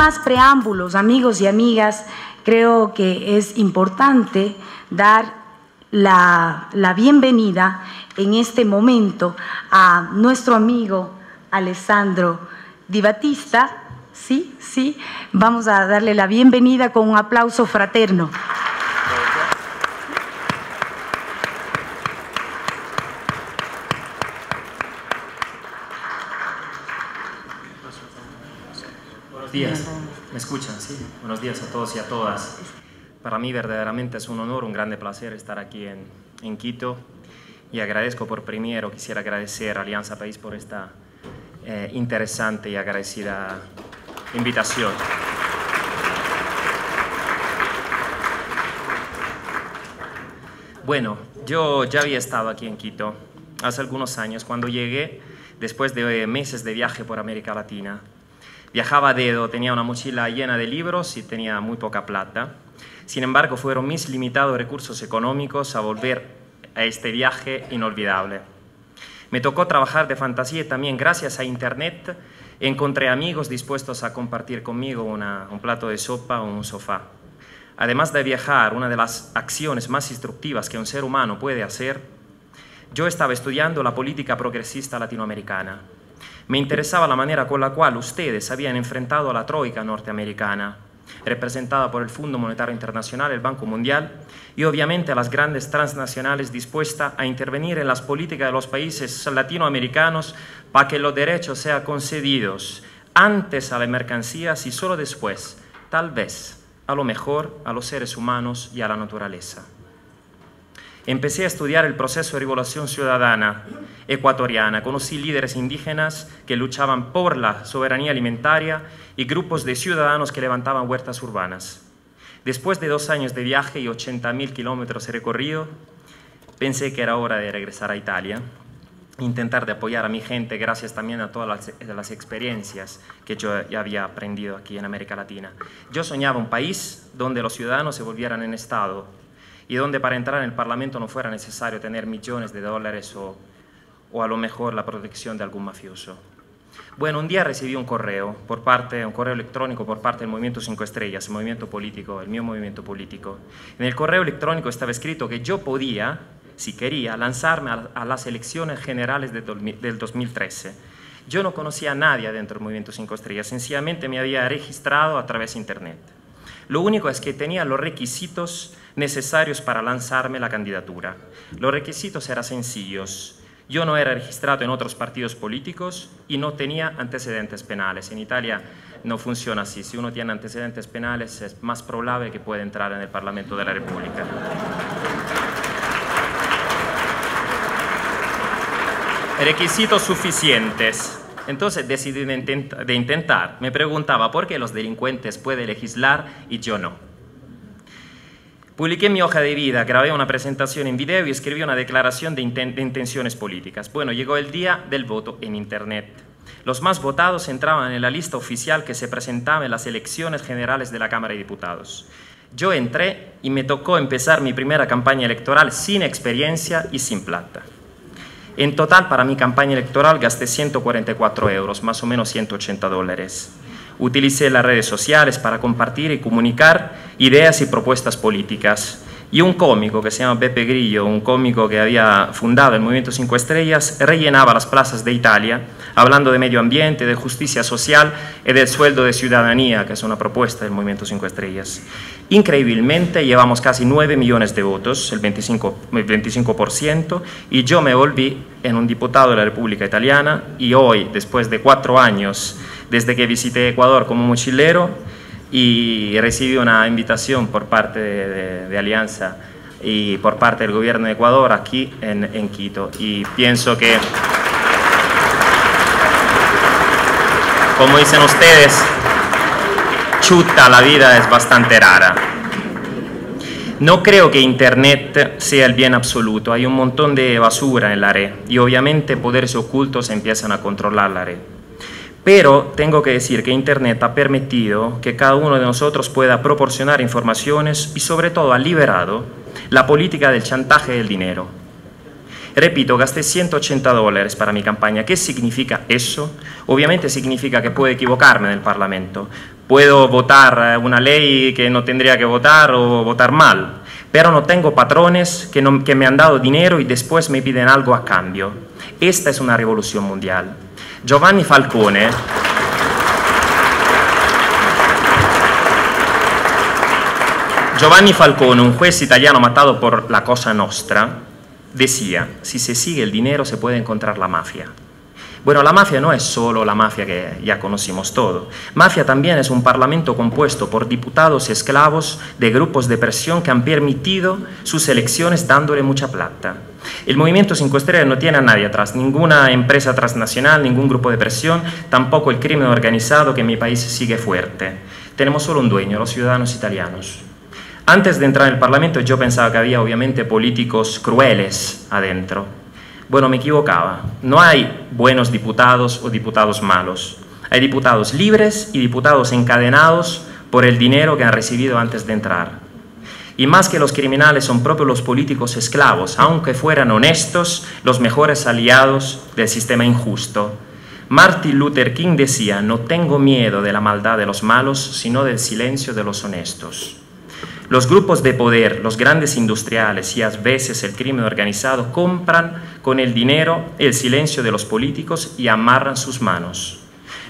más preámbulos, amigos y amigas, creo que es importante dar la bienvenida en este momento a nuestro amigo Alessandro Di Battista. Sí, vamos a darle la bienvenida con un aplauso fraterno. Buenos días, ¿me escuchan? Sí. Buenos días a todos y a todas. Para mí verdaderamente es un honor, un grande placer estar aquí en Quito y agradezco quisiera agradecer a Alianza País por esta interesante y agradecida invitación. Bueno, yo ya había estado aquí en Quito hace algunos años cuando llegué después de meses de viaje por América Latina. Viajaba a dedo, tenía una mochila llena de libros y tenía muy poca plata. Sin embargo, fueron mis limitados recursos económicos a volver a este viaje inolvidable. Me tocó trabajar de fantasía y también gracias a Internet encontré amigos dispuestos a compartir conmigo un plato de sopa o un sofá. Además de viajar, una de las acciones más instructivas que un ser humano puede hacer, yo estaba estudiando la política progresista latinoamericana. Me interesaba la manera con la cual ustedes habían enfrentado a la troika norteamericana, representada por el Fondo Monetario Internacional, el Banco Mundial, y obviamente a las grandes transnacionales dispuestas a intervenir en las políticas de los países latinoamericanos para que los derechos sean concedidos antes a las mercancías y solo después, tal vez, a lo mejor, a los seres humanos y a la naturaleza. Empecé a estudiar el proceso de revolución ciudadana ecuatoriana. Conocí líderes indígenas que luchaban por la soberanía alimentaria y grupos de ciudadanos que levantaban huertas urbanas. Después de 2 años de viaje y 80.000 kilómetros de recorrido, pensé que era hora de regresar a Italia, intentar de apoyar a mi gente gracias también a todas las experiencias que yo ya había aprendido aquí en América Latina. Yo soñaba un país donde los ciudadanos se volvieran en Estado y donde para entrar en el Parlamento no fuera necesario tener millones de dólares o a lo mejor la protección de algún mafioso. Bueno, un día recibí un correo electrónico por parte del Movimiento 5 Estrellas, el movimiento político, el mío movimiento político. En el correo electrónico estaba escrito que yo podía, si quería, lanzarme a las elecciones generales del 2013. Yo no conocía a nadie dentro del Movimiento 5 Estrellas, sencillamente me había registrado a través de Internet. Lo único es que tenía los requisitos necesarios para lanzarme la candidatura. Los requisitos eran sencillos. Yo no era registrado en otros partidos políticos y no tenía antecedentes penales. En Italia no funciona así. Si uno tiene antecedentes penales es más probable que pueda entrar en el Parlamento de la República. Requisitos suficientes. Entonces decidí de intentar. Me preguntaba por qué los delincuentes pueden legislar y yo no. Publiqué mi hoja de vida, grabé una presentación en video y escribí una declaración de intenciones políticas. Bueno, llegó el día del voto en Internet. Los más votados entraban en la lista oficial que se presentaba en las elecciones generales de la Cámara de Diputados. Yo entré y me tocó empezar mi primera campaña electoral sin experiencia y sin plata. En total, para mi campaña electoral gasté 144 euros, más o menos 180 dólares. Utilicé las redes sociales para compartir y comunicar ideas y propuestas políticas. Y un cómico que se llama Beppe Grillo, un cómico que había fundado el Movimiento 5 Estrellas, rellenaba las plazas de Italia hablando de medio ambiente, de justicia social y del sueldo de ciudadanía, que es una propuesta del Movimiento 5 Estrellas. Increíblemente, llevamos casi 9 millones de votos, el 25%, y yo me volví en un diputado de la República Italiana y hoy, después de 4 años, desde que visité Ecuador como mochilero y recibí una invitación por parte de Alianza y por parte del gobierno de Ecuador aquí en Quito. Y pienso que, como dicen ustedes, chuta, la vida es bastante rara. No creo que Internet sea el bien absoluto, hay un montón de basura en la red y obviamente poderes ocultos empiezan a controlar la red. Pero tengo que decir que Internet ha permitido que cada uno de nosotros pueda proporcionar informaciones y sobre todo ha liberado la política del chantaje del dinero. Repito, gasté $180 para mi campaña. ¿Qué significa eso? Obviamente significa que puedo equivocarme en el Parlamento. Puedo votar una ley que no tendría que votar o votar mal. Pero no tengo patrones que me han dado dinero y después me piden algo a cambio. Esta es una revolución mundial. Giovanni Falcone, un juez italiano matado por la Cosa Nostra, decía, si se sigue el dinero se puede encontrar la mafia. Bueno, la mafia no es solo la mafia que ya conocimos todo. Mafia también es un parlamento compuesto por diputados esclavos de grupos de presión que han permitido sus elecciones dándole mucha plata. El Movimiento 5 Estrellas no tiene a nadie atrás, ninguna empresa transnacional, ningún grupo de presión, tampoco el crimen organizado que en mi país sigue fuerte. Tenemos solo un dueño, los ciudadanos italianos. Antes de entrar en el Parlamento yo pensaba que había obviamente políticos crueles adentro. Bueno, me equivocaba. No hay buenos diputados o diputados malos. Hay diputados libres y diputados encadenados por el dinero que han recibido antes de entrar. Y más que los criminales son propios los políticos esclavos, aunque fueran honestos, los mejores aliados del sistema injusto. Martin Luther King decía, no tengo miedo de la maldad de los malos, sino del silencio de los honestos. Los grupos de poder, los grandes industriales y a veces el crimen organizado compran con el dinero el silencio de los políticos y amarran sus manos.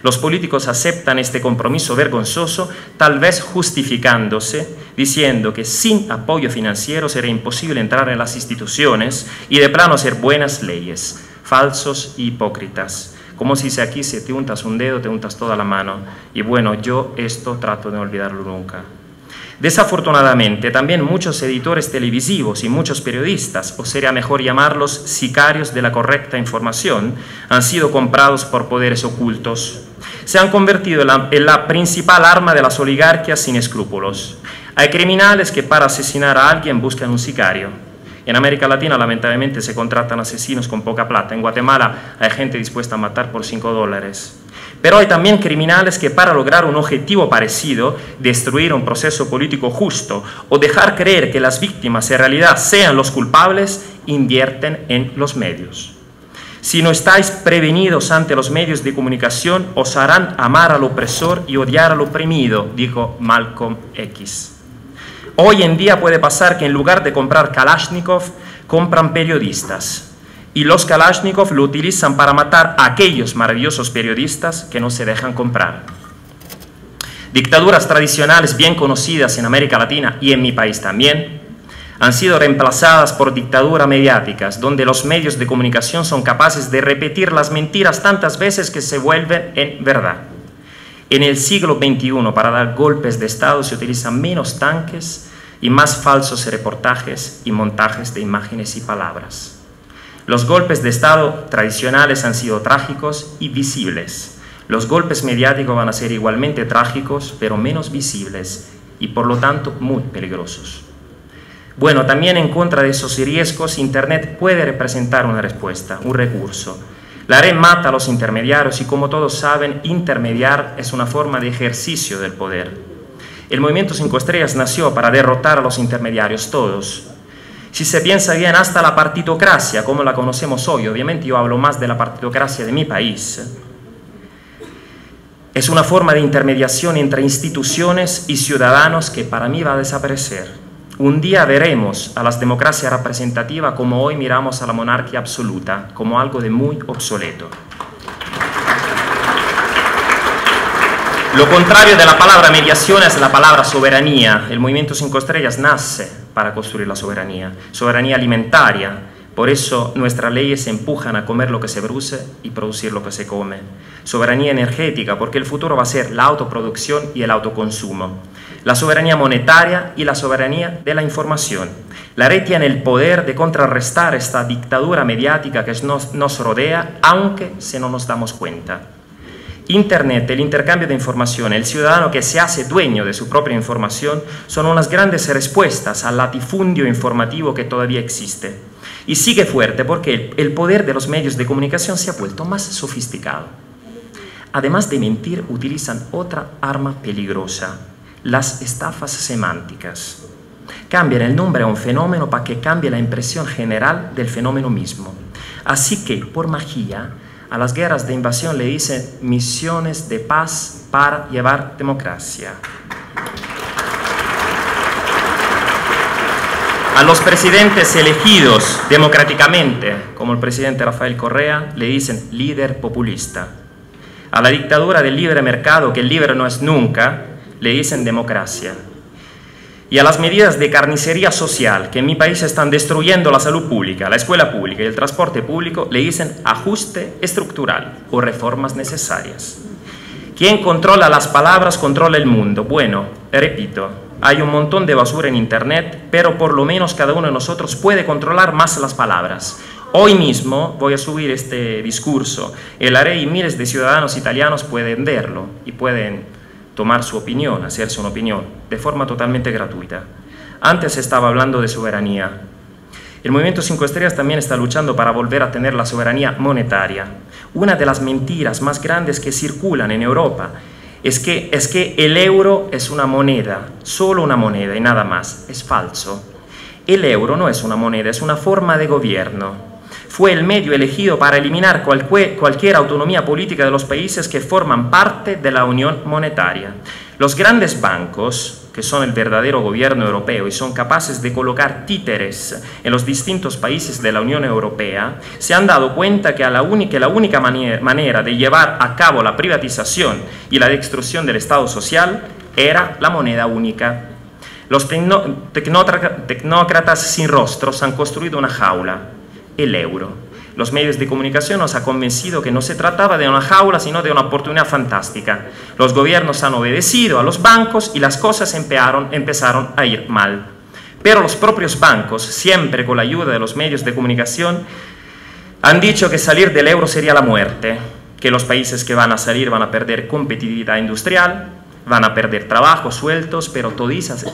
Los políticos aceptan este compromiso vergonzoso, tal vez justificándose, diciendo que sin apoyo financiero será imposible entrar en las instituciones y de plano hacer buenas leyes. Falsos e hipócritas. Como si aquí si te untas un dedo, te untas toda la mano. Y bueno, yo esto trato de no olvidarlo nunca. Desafortunadamente, también muchos editores televisivos y muchos periodistas, o sería mejor llamarlos sicarios de la correcta información, han sido comprados por poderes ocultos. Se han convertido en la principal arma de las oligarquías sin escrúpulos. Hay criminales que para asesinar a alguien buscan un sicario. En América Latina, lamentablemente, se contratan asesinos con poca plata. En Guatemala hay gente dispuesta a matar por $5. Pero hay también criminales que para lograr un objetivo parecido, destruir un proceso político justo o dejar creer que las víctimas en realidad sean los culpables, invierten en los medios. Si no estáis prevenidos ante los medios de comunicación, os harán amar al opresor y odiar al oprimido, dijo Malcolm X. Hoy en día puede pasar que en lugar de comprar Kalashnikov, compran periodistas. Y los Kalashnikov lo utilizan para matar a aquellos maravillosos periodistas que no se dejan comprar. Dictaduras tradicionales bien conocidas en América Latina y en mi país también, han sido reemplazadas por dictaduras mediáticas, donde los medios de comunicación son capaces de repetir las mentiras tantas veces que se vuelven en verdad. En el siglo XXI, para dar golpes de Estado, se utilizan menos tanques y más falsos reportajes y montajes de imágenes y palabras. Los golpes de Estado tradicionales han sido trágicos y visibles. Los golpes mediáticos van a ser igualmente trágicos, pero menos visibles y por lo tanto muy peligrosos. Bueno, también en contra de esos riesgos, Internet puede representar una respuesta, un recurso. La red mata a los intermediarios y, como todos saben, intermediar es una forma de ejercicio del poder. El Movimiento 5 Estrellas nació para derrotar a los intermediarios todos. Si se piensa bien, hasta la partitocracia, como la conocemos hoy, obviamente yo hablo más de la partitocracia de mi país, es una forma de intermediación entre instituciones y ciudadanos que para mí va a desaparecer. Un día veremos a las democracias representativas como hoy miramos a la monarquía absoluta, como algo de muy obsoleto. Lo contrario de la palabra mediación es la palabra soberanía. El Movimiento 5 Estrellas nace para construir la soberanía, soberanía alimentaria. Por eso nuestras leyes empujan a comer lo que se produce y producir lo que se come. Soberanía energética, porque el futuro va a ser la autoproducción y el autoconsumo. La soberanía monetaria y la soberanía de la información. La red tiene el poder de contrarrestar esta dictadura mediática que nos rodea, aunque se no nos damos cuenta. Internet, el intercambio de información, el ciudadano que se hace dueño de su propia información son unas grandes respuestas al latifundio informativo que todavía existe. Y sigue fuerte porque el poder de los medios de comunicación se ha vuelto más sofisticado. Además de mentir, utilizan otra arma peligrosa, las estafas semánticas. cambian el nombre a un fenómeno para que cambie la impresión general del fenómeno mismo. Así que, por magia, a las guerras de invasión le dicen misiones de paz para llevar democracia. A los presidentes elegidos democráticamente, como el presidente Rafael Correa, le dicen líder populista. A la dictadura del libre mercado, que el libre no es nunca, le dicen democracia. Y a las medidas de carnicería social que en mi país están destruyendo la salud pública, la escuela pública y el transporte público, le dicen ajuste estructural o reformas necesarias. Quien controla las palabras controla el mundo. Bueno, repito, hay un montón de basura en internet, pero por lo menos cada uno de nosotros puede controlar más las palabras. Hoy mismo voy a subir este discurso, el haré y miles de ciudadanos italianos pueden verlo y pueden tomar su opinión, hacerse una opinión, de forma totalmente gratuita. Antes estaba hablando de soberanía. El Movimiento 5 Estrellas también está luchando para volver a tener la soberanía monetaria. Una de las mentiras más grandes que circulan en Europa es que el euro es una moneda, solo una moneda y nada más. Es falso. El euro no es una moneda, es una forma de gobierno. Fue el medio elegido para eliminar cualquier autonomía política de los países que forman parte de la Unión Monetaria. Los grandes bancos, que son el verdadero gobierno europeo y son capaces de colocar títeres en los distintos países de la Unión Europea, se han dado cuenta que la única manera de llevar a cabo la privatización y la destrucción del Estado social era la moneda única. Los tecnócratas sin rostros han construido una jaula, el euro. Los medios de comunicación nos han convencido que no se trataba de una jaula, sino de una oportunidad fantástica. Los gobiernos han obedecido a los bancos y las cosas empezaron a ir mal. Pero los propios bancos, siempre con la ayuda de los medios de comunicación, han dicho que salir del euro sería la muerte, que los países que van a salir van a perder competitividad industrial, van a perder trabajos sueltos, pero toditas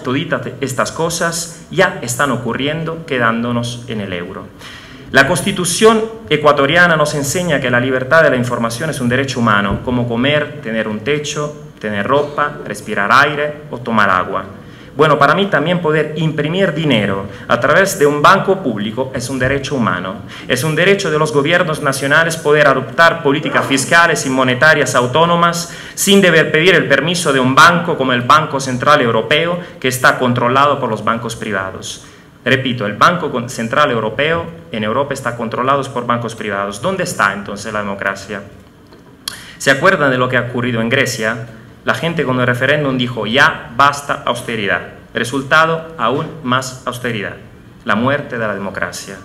estas cosas ya están ocurriendo quedándonos en el euro. La Constitución ecuatoriana nos enseña que la libertad de la información es un derecho humano, como comer, tener un techo, tener ropa, respirar aire o tomar agua. Bueno, para mí también poder imprimir dinero a través de un banco público es un derecho humano. Es un derecho de los gobiernos nacionales poder adoptar políticas fiscales y monetarias autónomas sin deber pedir el permiso de un banco como el Banco Central Europeo, que está controlado por los bancos privados. Repito, el Banco Central Europeo en Europa está controlado por bancos privados. ¿Dónde está entonces la democracia? ¿Se acuerdan de lo que ha ocurrido en Grecia? La gente con el referéndum dijo ya basta austeridad. Resultado, aún más austeridad. La muerte de la democracia.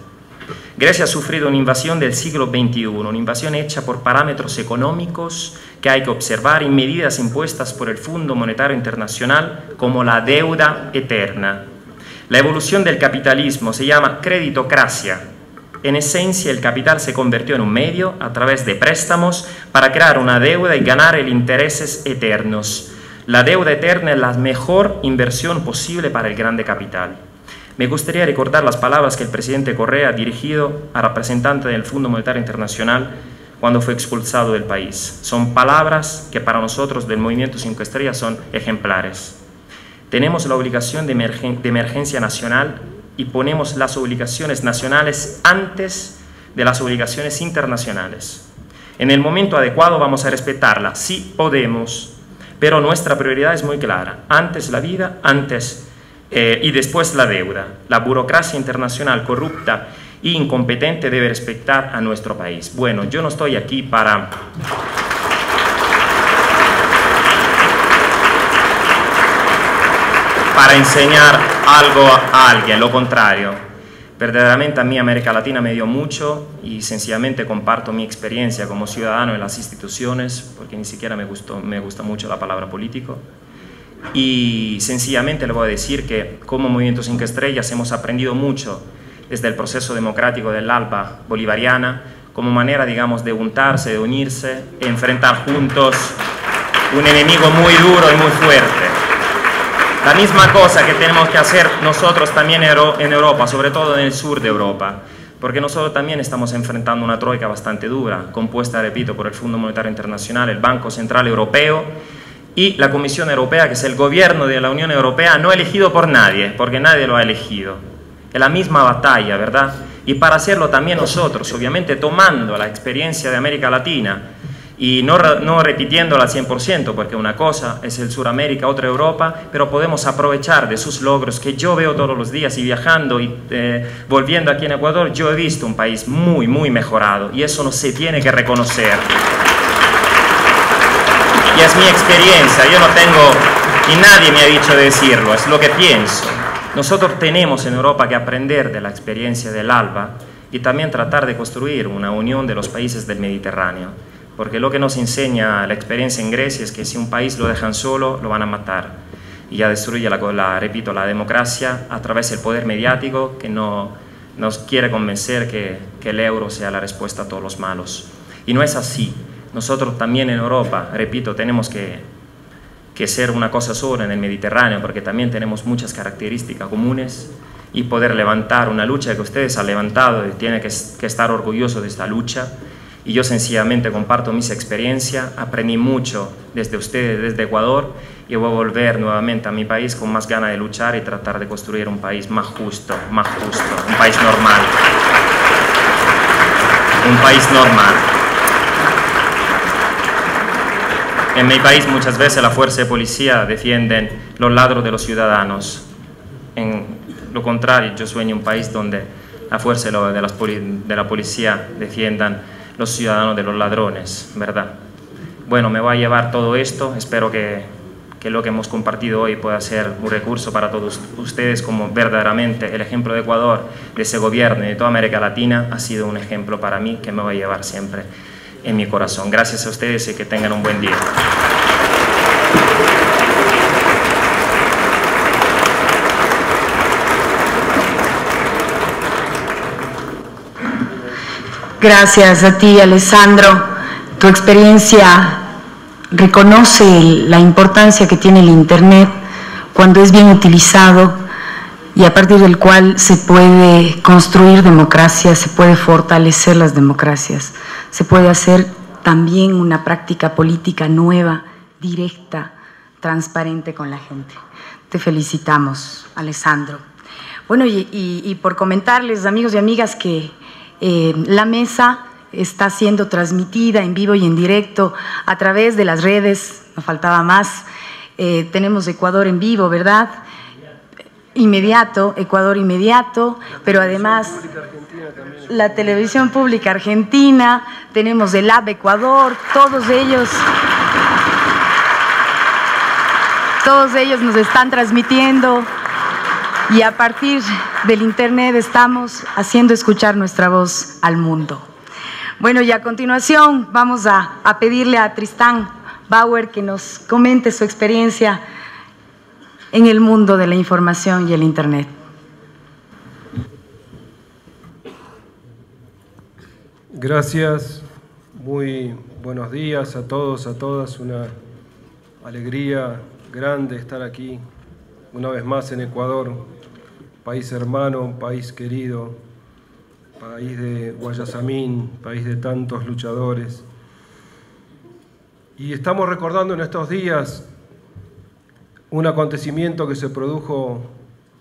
Grecia ha sufrido una invasión del siglo XXI, una invasión hecha por parámetros económicos que hay que observar y medidas impuestas por el Fondo Monetario Internacional como la deuda eterna. La evolución del capitalismo se llama creditocracia. En esencia, el capital se convirtió en un medio a través de préstamos para crear una deuda y ganar intereses eternos. La deuda eterna es la mejor inversión posible para el grande capital. Me gustaría recordar las palabras que el presidente Correa ha dirigido a representantes del Fondo Monetario Internacional cuando fue expulsado del país. Son palabras que para nosotros del Movimiento 5 Estrellas son ejemplares. Tenemos la obligación de emergencia nacional y ponemos las obligaciones nacionales antes de las obligaciones internacionales. En el momento adecuado vamos a respetarla, sí podemos, pero nuestra prioridad es muy clara. Antes la vida, y después la deuda. La burocracia internacional corrupta e incompetente debe respetar a nuestro país. Bueno, yo no estoy aquí para enseñar algo a alguien, lo contrario. Verdaderamente a mí América Latina me dio mucho y sencillamente comparto mi experiencia como ciudadano en las instituciones, porque ni siquiera me gusta mucho la palabra político. Y sencillamente le voy a decir que como Movimiento 5 Estrellas hemos aprendido mucho desde el proceso democrático del ALBA bolivariana, como manera, digamos, de juntarse, de unirse, e enfrentar juntos un enemigo muy duro y muy fuerte. La misma cosa que tenemos que hacer nosotros también en Europa, sobre todo en el sur de Europa, porque nosotros también estamos enfrentando una troika bastante dura, compuesta, repito, por el Fondo Monetario Internacional, el Banco Central Europeo y la Comisión Europea, que es el gobierno de la Unión Europea, no elegido por nadie, porque nadie lo ha elegido. Es la misma batalla, ¿verdad? Y para hacerlo también nosotros, obviamente tomando la experiencia de América Latina y no repitiéndola al 100%, porque una cosa es el Suramérica, otra Europa, pero podemos aprovechar de sus logros que yo veo todos los días, y viajando y volviendo aquí en Ecuador, yo he visto un país muy, muy mejorado, y eso no se tiene que reconocer. Y es mi experiencia, yo no tengo, y nadie me ha dicho de decirlo, es lo que pienso. Nosotros tenemos en Europa que aprender de la experiencia del ALBA y también tratar de construir una unión de los países del Mediterráneo. Porque lo que nos enseña la experiencia en Grecia es que si un país lo dejan solo, lo van a matar. Y ya destruye, repito, la democracia a través del poder mediático que nos quiere convencer que el euro sea la respuesta a todos los males. Y no es así. Nosotros también en Europa, repito, tenemos que ser una cosa sola en el Mediterráneo, porque también tenemos muchas características comunes, y poder levantar una lucha que ustedes han levantado, y tienen que estar orgullosos de esta lucha. Y yo sencillamente comparto mis experiencias, aprendí mucho desde ustedes, desde Ecuador, y voy a volver nuevamente a mi país con más ganas de luchar y tratar de construir un país más justo, un país normal. Un país normal. En mi país muchas veces la fuerza de policía defienden los ladros de los ciudadanos. En lo contrario, yo sueño un país donde la fuerza de la policía defiendan los ciudadanos de los ladrones, ¿verdad? Bueno, me voy a llevar todo esto, espero que lo que hemos compartido hoy pueda ser un recurso para todos ustedes, como verdaderamente el ejemplo de Ecuador, de ese gobierno y de toda América Latina ha sido un ejemplo para mí que me voy a llevar siempre en mi corazón. Gracias a ustedes y que tengan un buen día. Gracias a ti, Alessandro. Tu experiencia reconoce la importancia que tiene el Internet cuando es bien utilizado, y a partir del cual se puede construir democracia, se puede fortalecer las democracias, se puede hacer también una práctica política nueva, directa, transparente con la gente. Te felicitamos, Alessandro. Bueno, y por comentarles, amigos y amigas, que la mesa está siendo transmitida en vivo y en directo a través de las redes, no faltaba más. Tenemos Ecuador en vivo, ¿verdad? Inmediato, Ecuador inmediato, pero además la televisión pública argentina, tenemos el Lab Ecuador, todos ellos nos están transmitiendo, y a partir del Internet estamos haciendo escuchar nuestra voz al mundo. Bueno, y a continuación vamos a pedirle a Tristán Bauer que nos comente su experiencia en el mundo de la información y el Internet. Gracias, muy buenos días a todos, a todas. Una alegría grande estar aquí una vez más en Ecuador, país hermano, país querido, país de Guayasamín, país de tantos luchadores. Y estamos recordando en estos días un acontecimiento que se produjo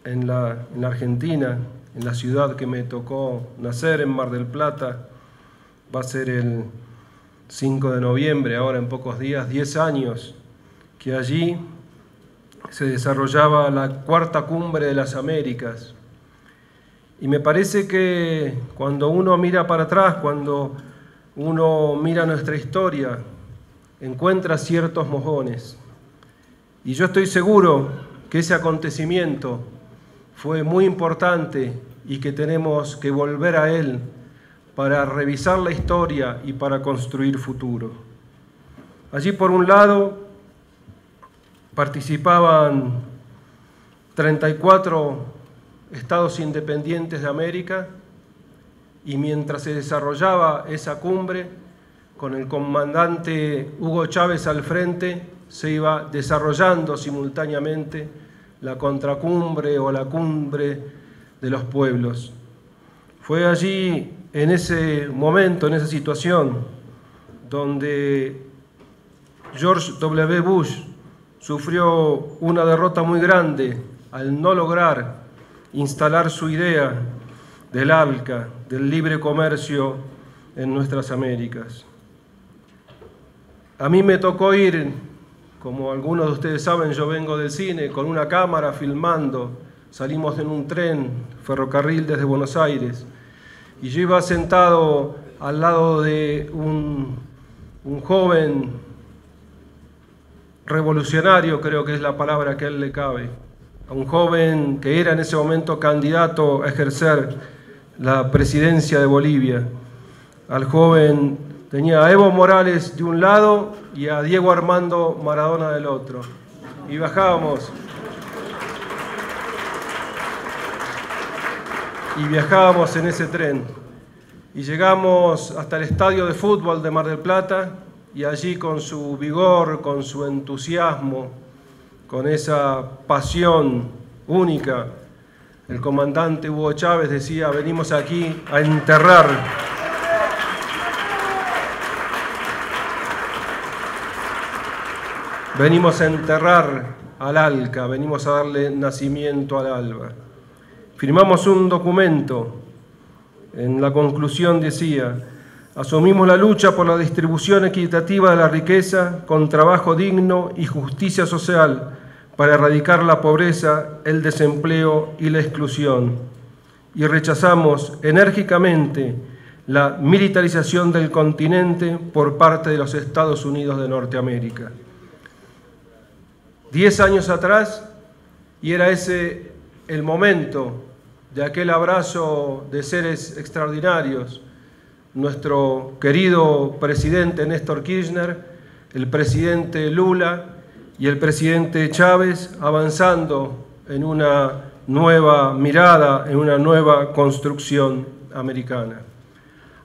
en la Argentina, en la ciudad que me tocó nacer, en Mar del Plata. Va a ser el 5 de noviembre, ahora en pocos días, 10 años, que allí se desarrollaba la cuarta cumbre de las Américas. Y me parece que cuando uno mira para atrás, cuando uno mira nuestra historia, encuentra ciertos mojones. Y yo estoy seguro que ese acontecimiento fue muy importante y que tenemos que volver a él para revisar la historia y para construir futuro. Allí, por un lado, participaban 34 estados independientes de América, y mientras se desarrollaba esa cumbre, con el comandante Hugo Chávez al frente, se iba desarrollando simultáneamente la contracumbre o la cumbre de los pueblos. Fue allí, en ese momento, en esa situación, donde George W. Bush sufrió una derrota muy grande al no lograr instalar su idea del ALCA, del libre comercio en nuestras Américas. A mí me tocó ir, como algunos de ustedes saben, yo vengo del cine, con una cámara filmando. Salimos en un tren, ferrocarril desde Buenos Aires, y yo iba sentado al lado de un joven revolucionario, creo que es la palabra que a él le cabe, a un joven que era en ese momento candidato a ejercer la presidencia de Bolivia. Al joven tenía a Evo Morales de un lado y a Diego Armando Maradona del otro. Y viajábamos en ese tren. Y llegamos hasta el estadio de fútbol de Mar del Plata, y allí con su vigor, con su entusiasmo, con esa pasión única, el comandante Hugo Chávez decía: venimos aquí a enterrar al ALCA, venimos a darle nacimiento al ALBA. Firmamos un documento, en la conclusión decía: asumimos la lucha por la distribución equitativa de la riqueza con trabajo digno y justicia social para erradicar la pobreza, el desempleo y la exclusión. Y rechazamos enérgicamente la militarización del continente por parte de los Estados Unidos de Norteamérica. 10 años atrás, y era ese el momento de aquel abrazo de seres extraordinarios, nuestro querido presidente Néstor Kirchner, el presidente Lula y el presidente Chávez avanzando en una nueva mirada, en una nueva construcción americana.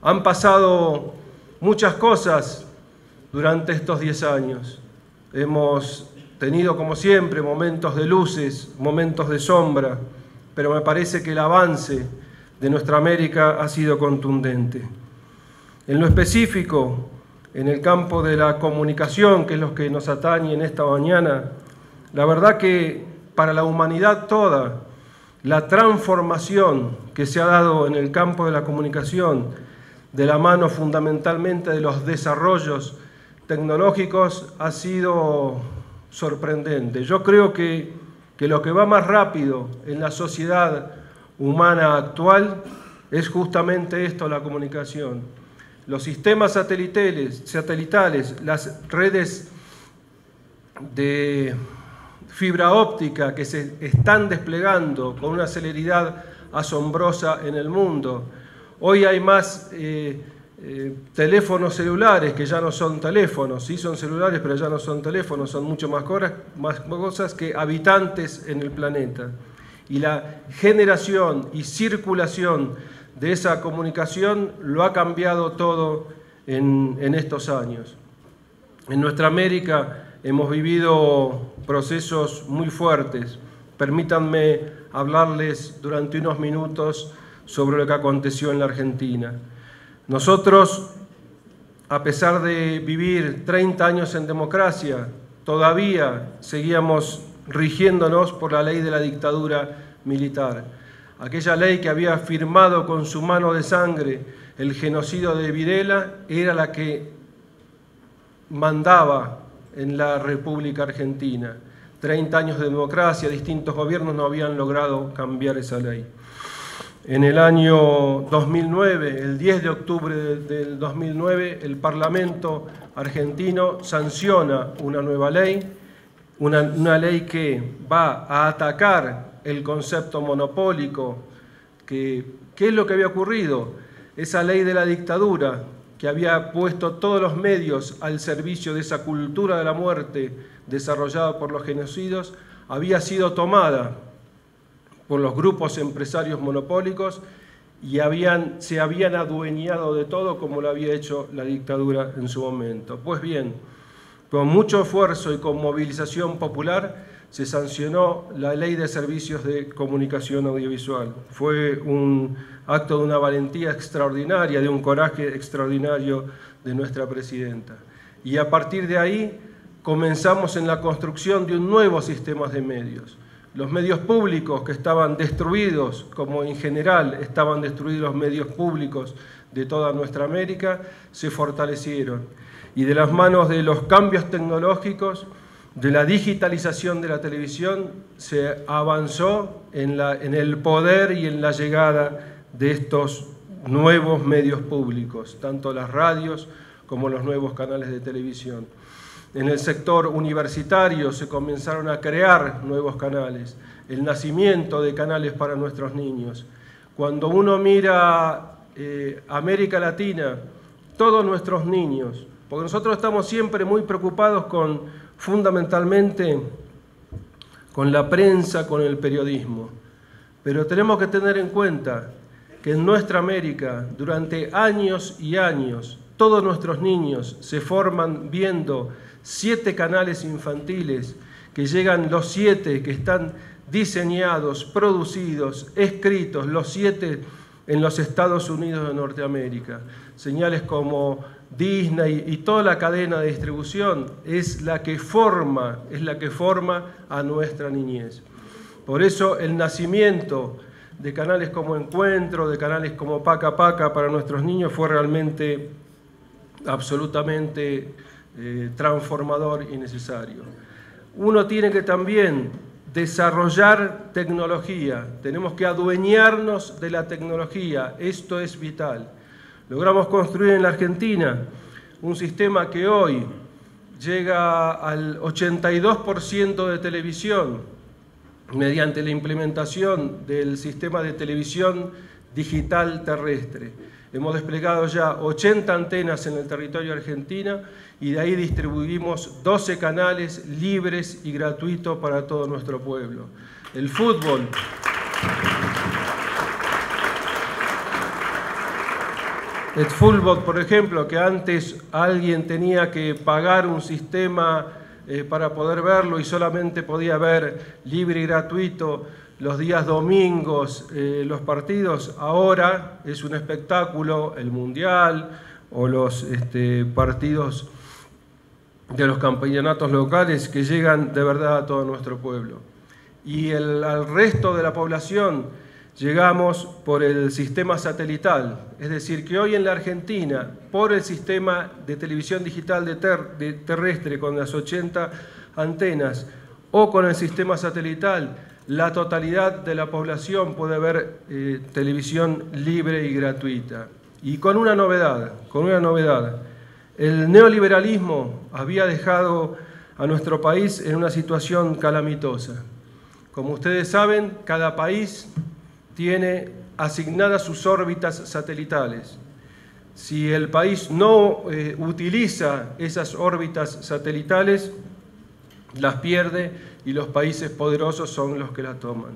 Han pasado muchas cosas durante estos 10 años. Hemos tenido, como siempre, momentos de luces, momentos de sombra, pero me parece que el avance de nuestra América ha sido contundente. En lo específico, en el campo de la comunicación, que es lo que nos atañe en esta mañana, la verdad que para la humanidad toda, la transformación que se ha dado en el campo de la comunicación, de la mano fundamentalmente de los desarrollos tecnológicos, ha sido sorprendente. Yo creo que lo que va más rápido en la sociedad humana actual es justamente esto, la comunicación. Los sistemas satelitales, las redes de fibra óptica que se están desplegando con una celeridad asombrosa en el mundo. Hoy hay más teléfonos celulares que ya no son teléfonos, sí son celulares pero ya no son teléfonos, son mucho más cosas que habitantes en el planeta. Y la generación y circulación de esa comunicación lo ha cambiado todo en estos años. En nuestra América hemos vivido procesos muy fuertes. Permítanme hablarles durante unos minutos sobre lo que aconteció en la Argentina. Nosotros, a pesar de vivir 30 años en democracia, todavía seguíamos rigiéndonos por la ley de la dictadura militar. Aquella ley que había firmado con su mano de sangre el genocidio de Videla era la que mandaba en la República Argentina. 30 años de democracia, distintos gobiernos no habían logrado cambiar esa ley. En el año 2009, el 10 de octubre del 2009, el Parlamento argentino sanciona una nueva ley, una ley que va a atacar el concepto monopólico. ¿Qué es lo que había ocurrido? Esa ley de la dictadura, que había puesto todos los medios al servicio de esa cultura de la muerte desarrollada por los genocidios, había sido tomada por los grupos empresarios monopólicos y se habían adueñado de todo como lo había hecho la dictadura en su momento. Pues bien, con mucho esfuerzo y con movilización popular se sancionó la Ley de Servicios de Comunicación Audiovisual. Fue un acto de una valentía extraordinaria, de un coraje extraordinario de nuestra presidenta. Y a partir de ahí comenzamos en la construcción de un nuevo sistema de medios. Los medios públicos que estaban destruidos, como en general estaban destruidos los medios públicos de toda nuestra América, se fortalecieron. Y de las manos de los cambios tecnológicos, de la digitalización de la televisión, se avanzó en el poder y en la llegada de estos nuevos medios públicos, tanto las radios como los nuevos canales de televisión. En el sector universitario se comenzaron a crear nuevos canales, el nacimiento de canales para nuestros niños. Cuando uno mira América Latina, todos nuestros niños, porque nosotros estamos siempre muy preocupados fundamentalmente con la prensa, con el periodismo, pero tenemos que tener en cuenta que en nuestra América, durante años y años, todos nuestros niños se forman viendo 7 canales infantiles, que llegan los 7, que están diseñados, producidos, escritos, los 7 en los Estados Unidos de Norteamérica. Señales como Disney y toda la cadena de distribución es la que forma a nuestra niñez. Por eso el nacimiento de canales como Encuentro, de canales como Paca Paca para nuestros niños fue realmente absolutamente transformador y necesario. Uno tiene que también desarrollar tecnología, tenemos que adueñarnos de la tecnología, esto es vital. Logramos construir en la Argentina un sistema que hoy llega al 82% de televisión mediante la implementación del sistema de televisión digital terrestre. Hemos desplegado ya 80 antenas en el territorio argentino y de ahí distribuimos 12 canales libres y gratuitos para todo nuestro pueblo. El fútbol. El fútbol, por ejemplo, que antes alguien tenía que pagar un sistema para poder verlo y solamente podía ver libre y gratuito los días domingos los partidos, ahora es un espectáculo, el Mundial o los partidos de los campeonatos locales que llegan de verdad a todo nuestro pueblo. Y al resto de la población llegamos por el sistema satelital, es decir, que hoy en la Argentina, por el sistema de televisión digital terrestre con las 80 antenas o con el sistema satelital, la totalidad de la población puede ver televisión libre y gratuita. Y con una novedad, el neoliberalismo había dejado a nuestro país en una situación calamitosa. Como ustedes saben, cada país tiene asignadas sus órbitas satelitales. Si el país no utiliza esas órbitas satelitales, las pierde y los países poderosos son los que las toman.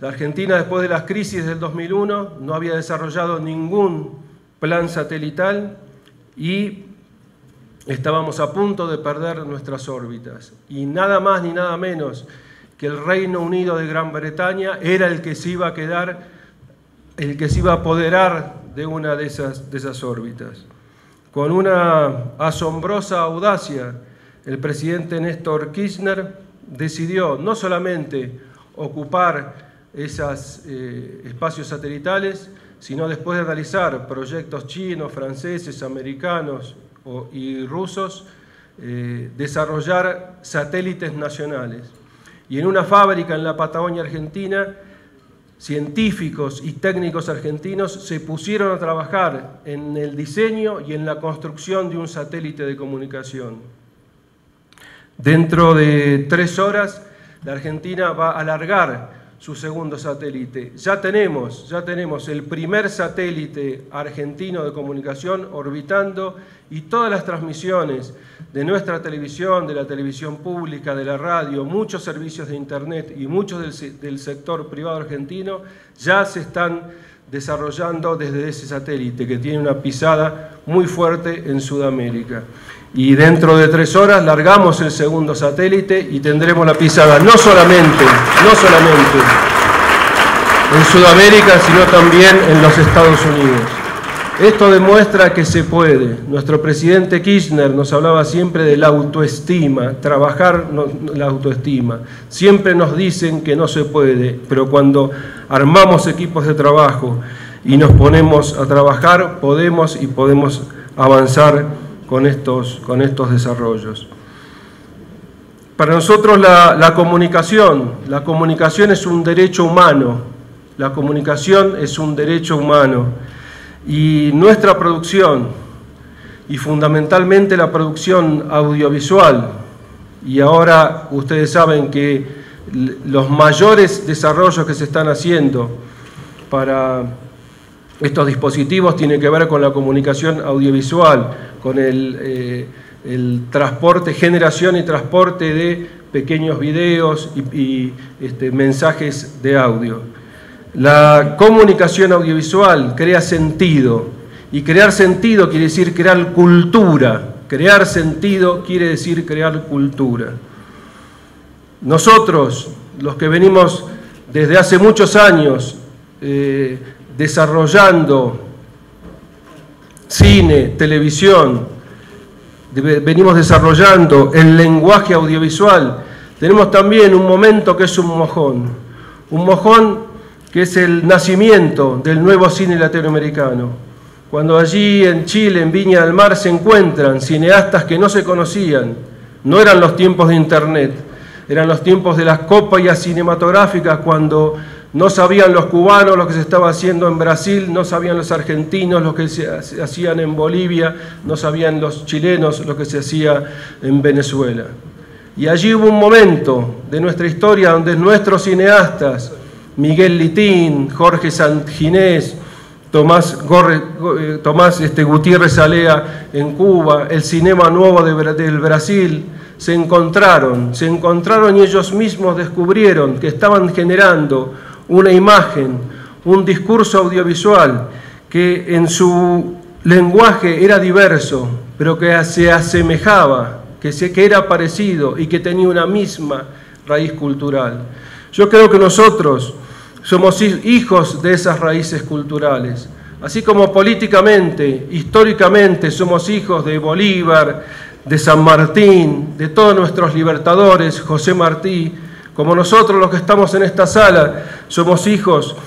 La Argentina, después de las crisis del 2001, no había desarrollado ningún plan satelital y estábamos a punto de perder nuestras órbitas. Y nada más ni nada menos que el Reino Unido de Gran Bretaña era el que se iba a quedar, el que se iba a apoderar de una de esas órbitas. Con una asombrosa audacia, el presidente Néstor Kirchner decidió no solamente ocupar esos espacios satelitales, sino después de realizar proyectos chinos, franceses, americanos y rusos, desarrollar satélites nacionales. Y en una fábrica en la Patagonia Argentina, científicos y técnicos argentinos se pusieron a trabajar en el diseño y en la construcción de un satélite de comunicación. Dentro de 3 horas, la Argentina va a alargar su segundo satélite. Ya tenemos el primer satélite argentino de comunicación orbitando y todas las transmisiones de nuestra televisión, de la televisión pública, de la radio, muchos servicios de internet y muchos del sector privado argentino ya se están desarrollando desde ese satélite que tiene una pisada muy fuerte en Sudamérica. Y dentro de 3 horas largamos el segundo satélite y tendremos la pisada no solamente en Sudamérica, sino también en los Estados Unidos. Esto demuestra que se puede. Nuestro presidente Kirchner nos hablaba siempre de la autoestima, trabajar la autoestima. Siempre nos dicen que no se puede, pero cuando armamos equipos de trabajo y nos ponemos a trabajar, podemos avanzar con estos desarrollos. Para nosotros la comunicación es un derecho humano. La comunicación es un derecho humano. Y nuestra producción, y fundamentalmente la producción audiovisual, y ahora ustedes saben que los mayores desarrollos que se están haciendo para estos dispositivos tienen que ver con la comunicación audiovisual, con el transporte, generación y transporte de pequeños videos y mensajes de audio. La comunicación audiovisual crea sentido, y crear sentido quiere decir crear cultura. Crear sentido quiere decir crear cultura. Nosotros, los que venimos desde hace muchos años desarrollando cine, televisión, venimos desarrollando el lenguaje audiovisual, tenemos también un momento que es un mojón que es el nacimiento del nuevo cine latinoamericano. Cuando allí en Chile, en Viña del Mar, se encuentran cineastas que no se conocían, no eran los tiempos de Internet, eran los tiempos de las copias cinematográficas, cuando no sabían los cubanos lo que se estaba haciendo en Brasil, no sabían los argentinos lo que se hacían en Bolivia, no sabían los chilenos lo que se hacía en Venezuela. Y allí hubo un momento de nuestra historia donde nuestros cineastas, Miguel Litín, Jorge Sanginés, Tomás Gutiérrez Alea en Cuba, el Cinema Nuevo del Brasil, se encontraron y ellos mismos descubrieron que estaban generando una imagen, un discurso audiovisual que en su lenguaje era diverso, pero que se asemejaba, que era parecido y que tenía una misma raíz cultural. Yo creo que nosotros somos hijos de esas raíces culturales, así como políticamente, históricamente somos hijos de Bolívar, de San Martín, de todos nuestros libertadores, José Martí, como nosotros los que estamos en esta sala somos hijos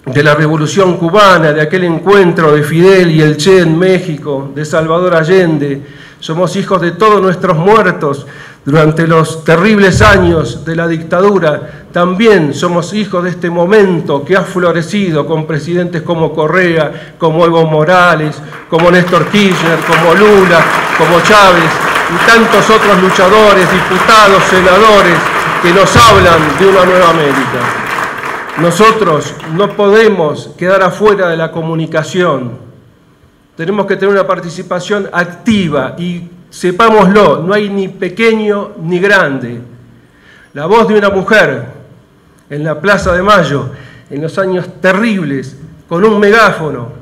de la Revolución Cubana, de aquel encuentro de Fidel y el Che en México, de Salvador Allende, somos hijos de todos nuestros muertos durante los terribles años de la dictadura. También somos hijos de este momento que ha florecido con presidentes como Correa, como Evo Morales, como Néstor Kirchner, como Lula, como Chávez y tantos otros luchadores, diputados, senadores que nos hablan de una nueva América. Nosotros no podemos quedar afuera de la comunicación. Tenemos que tener una participación activa y sepámoslo, no hay ni pequeño ni grande. La voz de una mujer en la Plaza de Mayo, en los años terribles, con un megáfono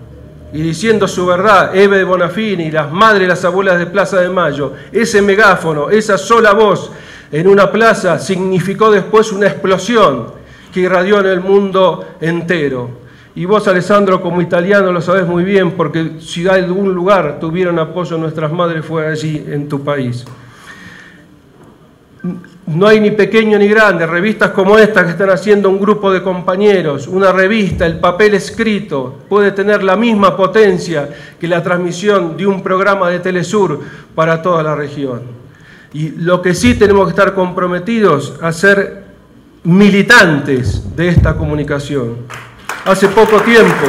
y diciendo su verdad, Eve de Bonafini, las madres y las abuelas de Plaza de Mayo, ese megáfono, esa sola voz en una plaza significó después una explosión que irradió en el mundo entero. Y vos, Alessandro, como italiano lo sabés muy bien, porque si algún lugar tuvieron apoyo nuestras madres fue allí en tu país. No hay ni pequeño ni grande, revistas como esta que están haciendo un grupo de compañeros, una revista, el papel escrito, puede tener la misma potencia que la transmisión de un programa de Telesur para toda la región. Y lo que sí tenemos que estar comprometidos a ser militantes de esta comunicación. Hace poco tiempo,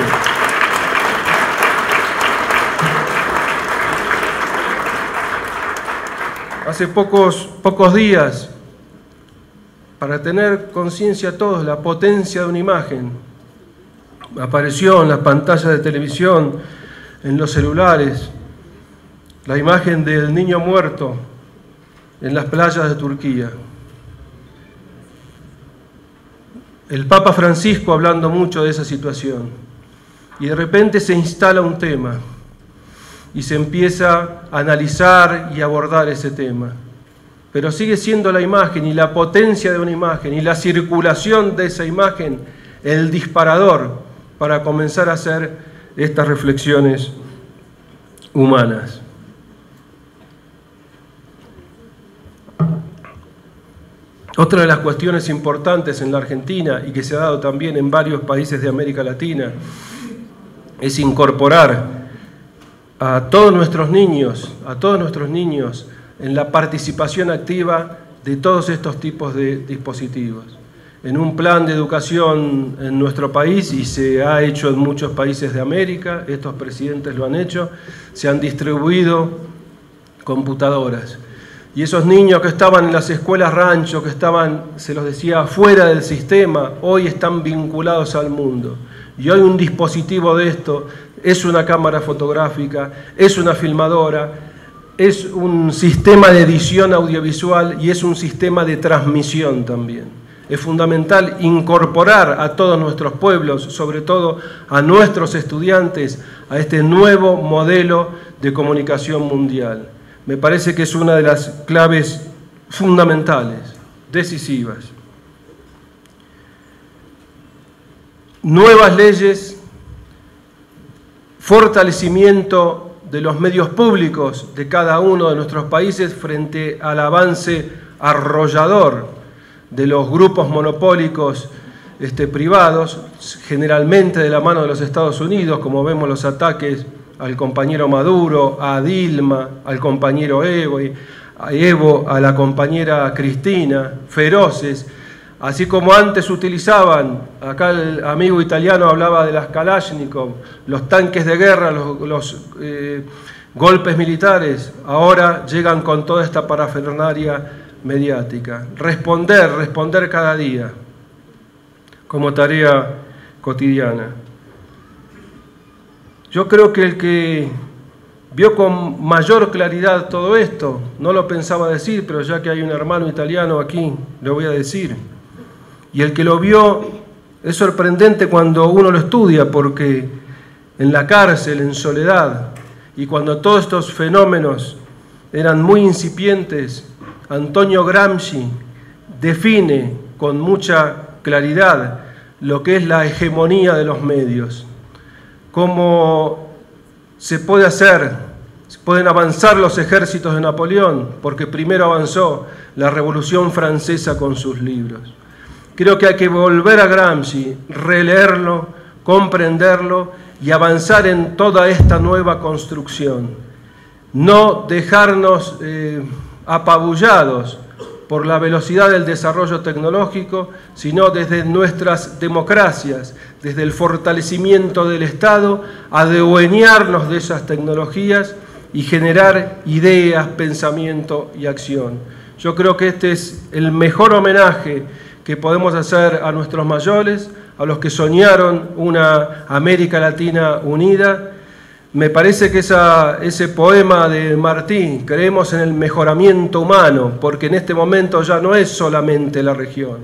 hace pocos días, para tener conciencia todos la potencia de una imagen, apareció en las pantallas de televisión, en los celulares, la imagen del niño muerto en las playas de Turquía. El Papa Francisco hablando mucho de esa situación, y de repente se instala un tema y se empieza a analizar y abordar ese tema, pero sigue siendo la imagen y la potencia de una imagen y la circulación de esa imagen el disparador para comenzar a hacer estas reflexiones humanas. Otra de las cuestiones importantes en la Argentina y que se ha dado también en varios países de América Latina es incorporar a todos nuestros niños en la participación activa de todos estos tipos de dispositivos. En un plan de educación en nuestro país, y se ha hecho en muchos países de América, estos presidentes lo han hecho, se han distribuido computadoras. Y esos niños que estaban en las escuelas rancho, que estaban, se los decía, fuera del sistema, hoy están vinculados al mundo. Y hoy un dispositivo de esto es una cámara fotográfica, es una filmadora, es un sistema de edición audiovisual y es un sistema de transmisión también. Es fundamental incorporar a todos nuestros pueblos, sobre todo a nuestros estudiantes, a este nuevo modelo de comunicación mundial. Me parece que es una de las claves fundamentales, decisivas. Nuevas leyes, fortalecimiento de los medios públicos de cada uno de nuestros países frente al avance arrollador de los grupos monopólicos privados, generalmente de la mano de los Estados Unidos, como vemos los ataques al compañero Maduro, a Dilma, al compañero Evo, a la compañera Cristina, feroces, así como antes utilizaban, acá el amigo italiano hablaba de las Kalashnikov, los tanques de guerra, los golpes militares, ahora llegan con toda esta parafernalia mediática. Responder cada día como tarea cotidiana. Yo creo que el que vio con mayor claridad todo esto, no lo pensaba decir, pero ya que hay un hermano italiano aquí, lo voy a decir. Y el que lo vio es sorprendente cuando uno lo estudia, porque en la cárcel, en soledad, y cuando todos estos fenómenos eran muy incipientes, Antonio Gramsci define con mucha claridad lo que es la hegemonía de los medios. Cómo se puede hacer, pueden avanzar los ejércitos de Napoleón, porque primero avanzó la Revolución Francesa con sus libros. Creo que hay que volver a Gramsci, releerlo, comprenderlo y avanzar en toda esta nueva construcción. No dejarnos apabullados por la velocidad del desarrollo tecnológico, sino desde nuestras democracias, desde el fortalecimiento del Estado, adueñarnos de esas tecnologías y generar ideas, pensamiento y acción. Yo creo que este es el mejor homenaje que podemos hacer a nuestros mayores, a los que soñaron una América Latina unida. Me parece que ese poema de Martí, creemos en el mejoramiento humano, porque en este momento ya no es solamente la región.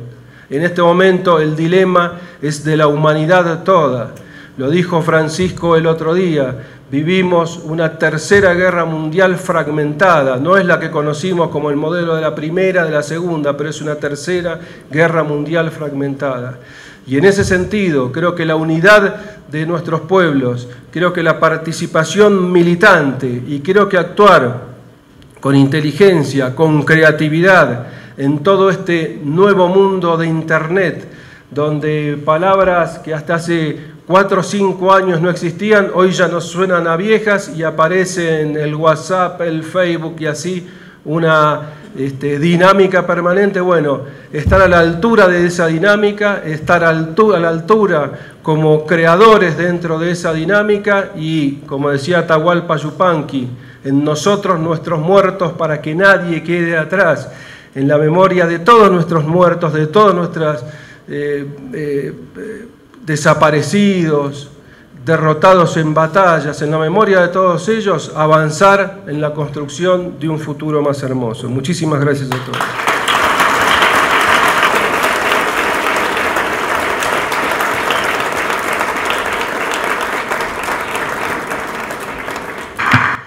En este momento el dilema es de la humanidad toda. Lo dijo Francisco el otro día, vivimos una tercera guerra mundial fragmentada. No es la que conocimos como el modelo de la primera, de la segunda, pero es una tercera guerra mundial fragmentada. Y en ese sentido, creo que la unidad de nuestros pueblos, creo que la participación militante y creo que actuar con inteligencia, con creatividad en todo este nuevo mundo de Internet, donde palabras que hasta hace 4 o 5 años no existían, hoy ya nos suenan a viejas y aparecen el WhatsApp, el Facebook y así una dinámica permanente. Bueno, estar a la altura de esa dinámica, estar a la altura como creadores dentro de esa dinámica y, como decía Atahualpa Yupanqui, en nosotros nuestros muertos para que nadie quede atrás, en la memoria de todos nuestros muertos, de todos nuestros desaparecidos, derrotados en batallas, en la memoria de todos ellos, avanzar en la construcción de un futuro más hermoso. Muchísimas gracias a todos.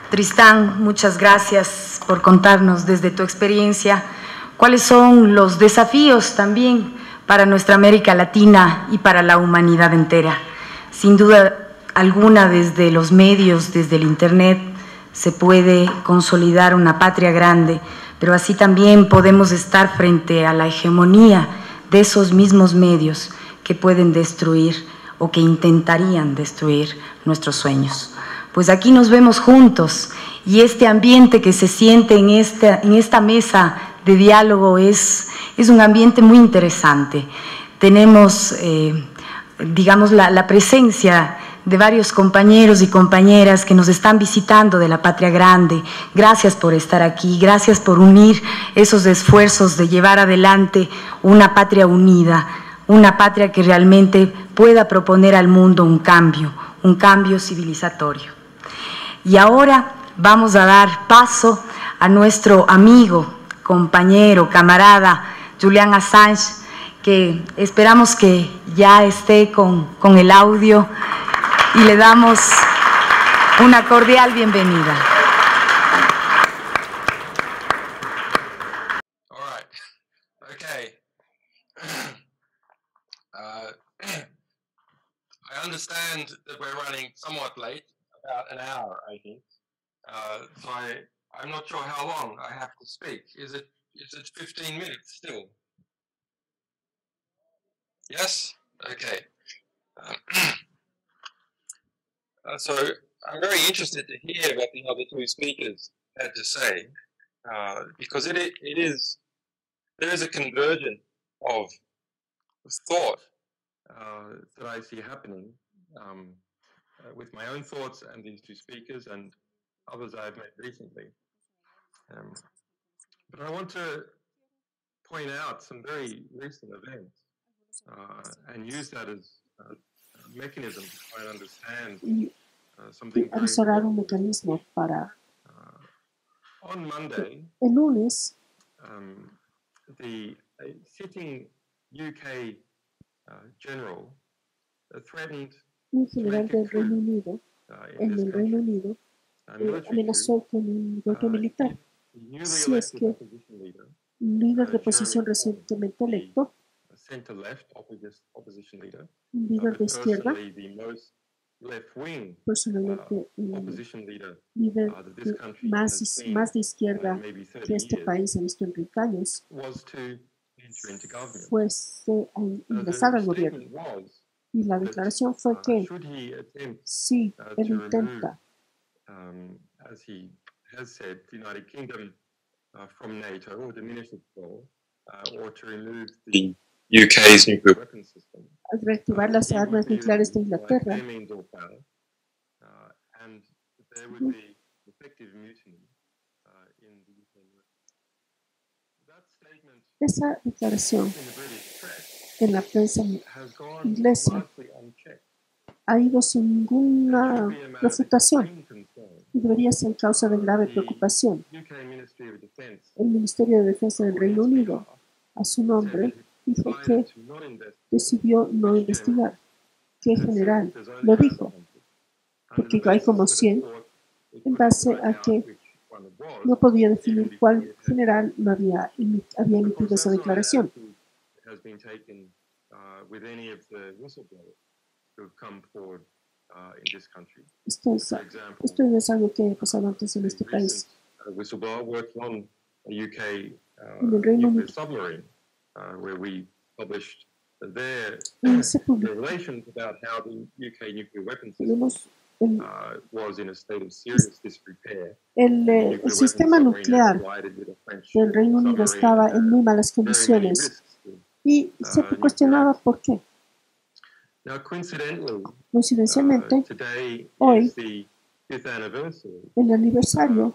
Tristán, muchas gracias por contarnos desde tu experiencia cuáles son los desafíos también para nuestra América Latina y para la humanidad entera. Sin duda, alguna desde los medios, desde el Internet, se puede consolidar una patria grande, pero así también podemos estar frente a la hegemonía de esos mismos medios que pueden destruir o que intentarían destruir nuestros sueños. Pues aquí nos vemos juntos y este ambiente que se siente en esta mesa de diálogo es un ambiente muy interesante. Tenemos, digamos, la presencia de varios compañeros y compañeras que nos están visitando de la Patria Grande. Gracias por estar aquí, gracias por unir esos esfuerzos de llevar adelante una patria unida, una patria que realmente pueda proponer al mundo un cambio civilizatorio. Y ahora vamos a dar paso a nuestro amigo, compañero, camarada, Julian Assange, que esperamos que ya esté con el audio y le damos una cordial bienvenida. All right. Okay. I understand that we're running somewhat late, about an hour, I think. So I'm not sure how long I have to speak. Is it 15 minutes still? Yes? Okay. So I'm very interested to hear what the other two speakers had to say, because there is a convergence of thought that I see happening with my own thoughts and these two speakers and others I've met recently. But I want to point out some very recent events and use that as a mechanism to try and understand something very un mecanismo para on Monday, el lunes the sitting UK general threatened un general del Reino Unido en el Reino Unido amenazó con un golpe militar si es que un líder de oposición recientemente electo, un líder de izquierda, personalmente un líder más de izquierda que este país ha visto en 30 años, fuese a ingresar al gobierno. Y la declaración fue que si él intenta from NATO or diminish its role or to remove the UK's nuclear weapons system. Reactivar las armas nucleares de Inglaterra. And there would be effective mutiny in the UK. That statement Esa declaración en la prensa inglesa ha ido sin ninguna refutación y debería ser causa de grave preocupación. El Ministerio de Defensa del Reino Unido, a su nombre, dijo que decidió no investigar. ¿Qué general? Lo dijo, porque hay como 100, en base a que no podía definir cuál general no había emitido esa declaración. Esto no es algo que ha pasado antes en este país. En el Reino Unido se publicó el sistema nuclear del Reino Unido estaba en muy malas condiciones y se cuestionaba por qué. Coincidencialmente, hoy, el aniversario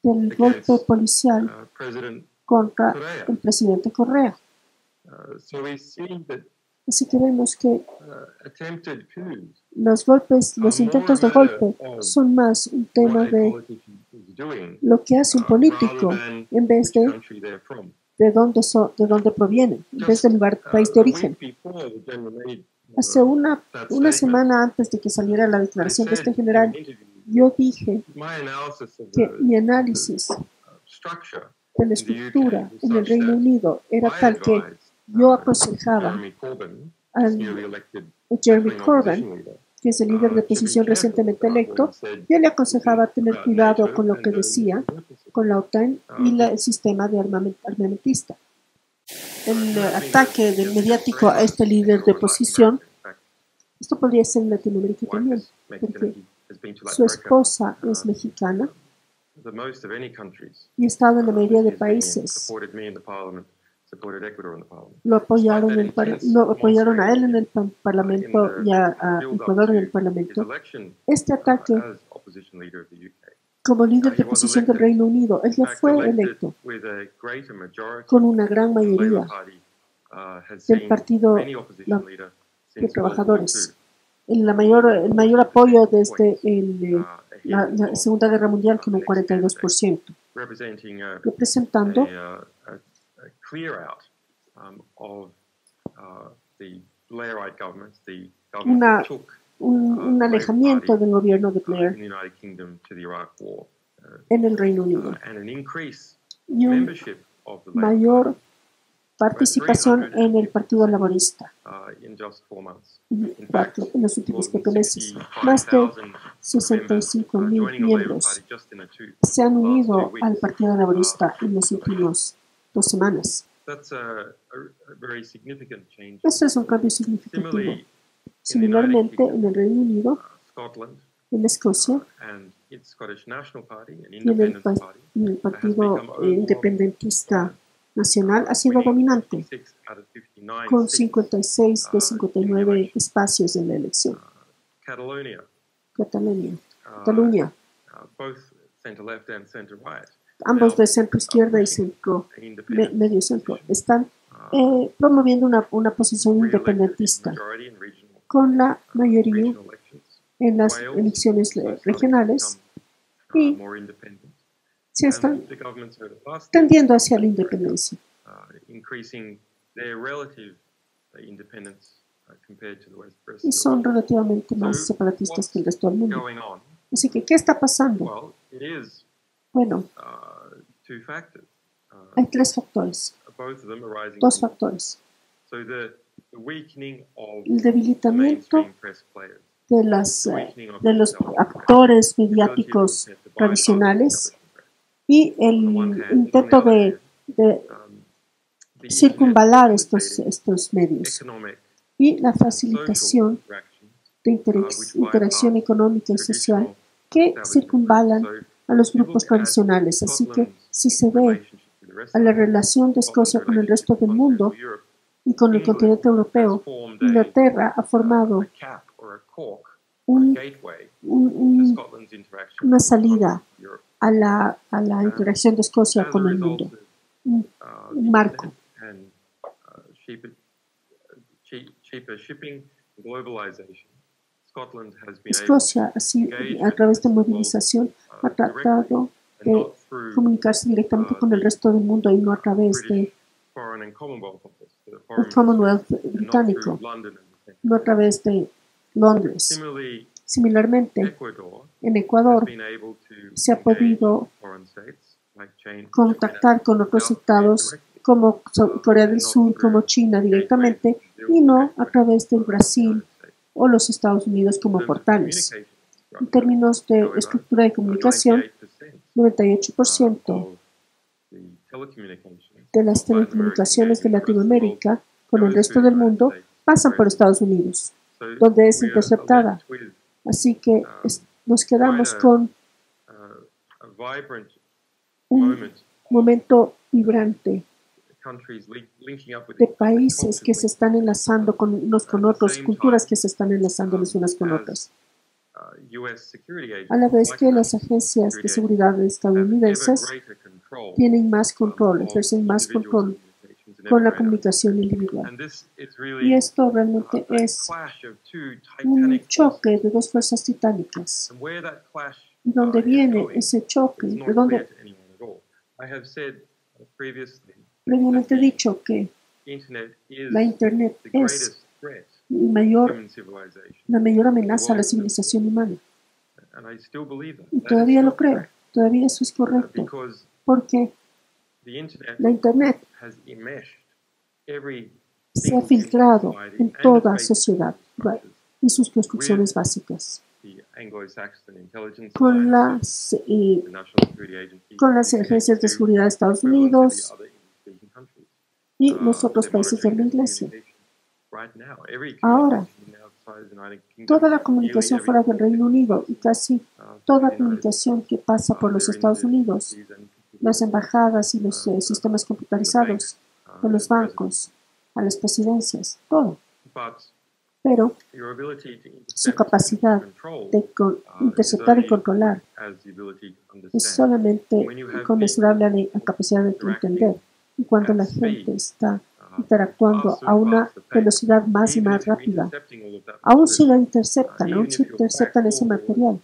del golpe policial contra el presidente Correa. Así que vemos que los intentos de golpe son más un tema de lo que hace un político en vez de dónde proviene, en vez del país de origen. Hace una semana antes de que saliera la declaración de este general, yo dije que mi análisis de la estructura en el Reino Unido era tal que yo aconsejaba al Jeremy Corbyn, que es el líder de oposición recientemente electo, yo le aconsejaba tener cuidado con lo que decía con la OTAN y el sistema de armamentista. El ataque mediático a este líder de oposición, esto podría ser en Latinoamérica también, porque su esposa es mexicana y ha estado en la mayoría de países. Lo apoyaron a él en el Parlamento y a Ecuador en el Parlamento. Este ataque, como líder de oposición del Reino Unido, él ya fue electo con una gran mayoría del Partido de Trabajadores. El mayor apoyo desde la Segunda Guerra Mundial, con un 42%, representando un alejamiento del gobierno de Blair en el Reino Unido y una mayor participación en el Partido Laborista en los últimos 4 meses. Más de 65,000 miembros se han unido al Partido Laborista en las últimas 2 semanas. Eso es un cambio significativo. Similarmente, en el Reino Unido, en Escocia, y en el Partido Independentista Nacional ha sido dominante, con 56 de 59 espacios en la elección. Cataluña, ambos de centro izquierda y centro medio centro, están promoviendo una posición independentista con la mayoría en las elecciones regionales y se están tendiendo hacia la independencia. Y son relativamente más separatistas que el resto del mundo. Así que, ¿qué está pasando? Bueno, hay 3 factores, 2 factores. El debilitamiento de los actores mediáticos tradicionales y el intento de circunvalar estos medios y la facilitación de interacción económica y social que circunvalan a los grupos tradicionales. Así que si se ve a la relación de Escocia con el resto del mundo y con el continente europeo, Inglaterra ha formado una salida a la interacción de Escocia con el mundo, un marco. Escocia, así, a través de movilización, ha tratado de comunicarse directamente con el resto del mundo y no a través del Commonwealth británico, no a través de Londres. Similarmente, en Ecuador se ha podido contactar con otros estados como Corea del Sur, como China directamente, y no a través del Brasil o los Estados Unidos como portales. En términos de estructura de comunicación, 98% de las telecomunicaciones de Latinoamérica con el resto del mundo pasan por Estados Unidos, donde es interceptada. Así que nos quedamos con un momento vibrante de países que se están enlazando unos con otros, culturas que se están enlazando las unas con otras. A la vez que las agencias de seguridad estadounidenses tienen más control, ejercen más control con la comunicación individual. Y esto realmente es un choque de 2 fuerzas titánicas. ¿De dónde viene ese choque? ¿De dónde? Previamente he dicho que la Internet es la mayor amenaza a la civilización humana. Y todavía lo creo, todavía eso es correcto, porque la Internet se ha filtrado en toda sociedad y sus construcciones básicas. Con las agencias de seguridad de Estados Unidos y los otros países de la Iglesia. Ahora, toda la comunicación fuera del Reino Unido y casi toda comunicación que pasa por los Estados Unidos, las embajadas y los sistemas computarizados de los bancos, a las presidencias, todo. Pero su capacidad de interceptar y controlar es solamente conmensurable a la capacidad de entender. Y cuando la gente está interactuando a una velocidad más y más rápida, aún si lo interceptan, ese material,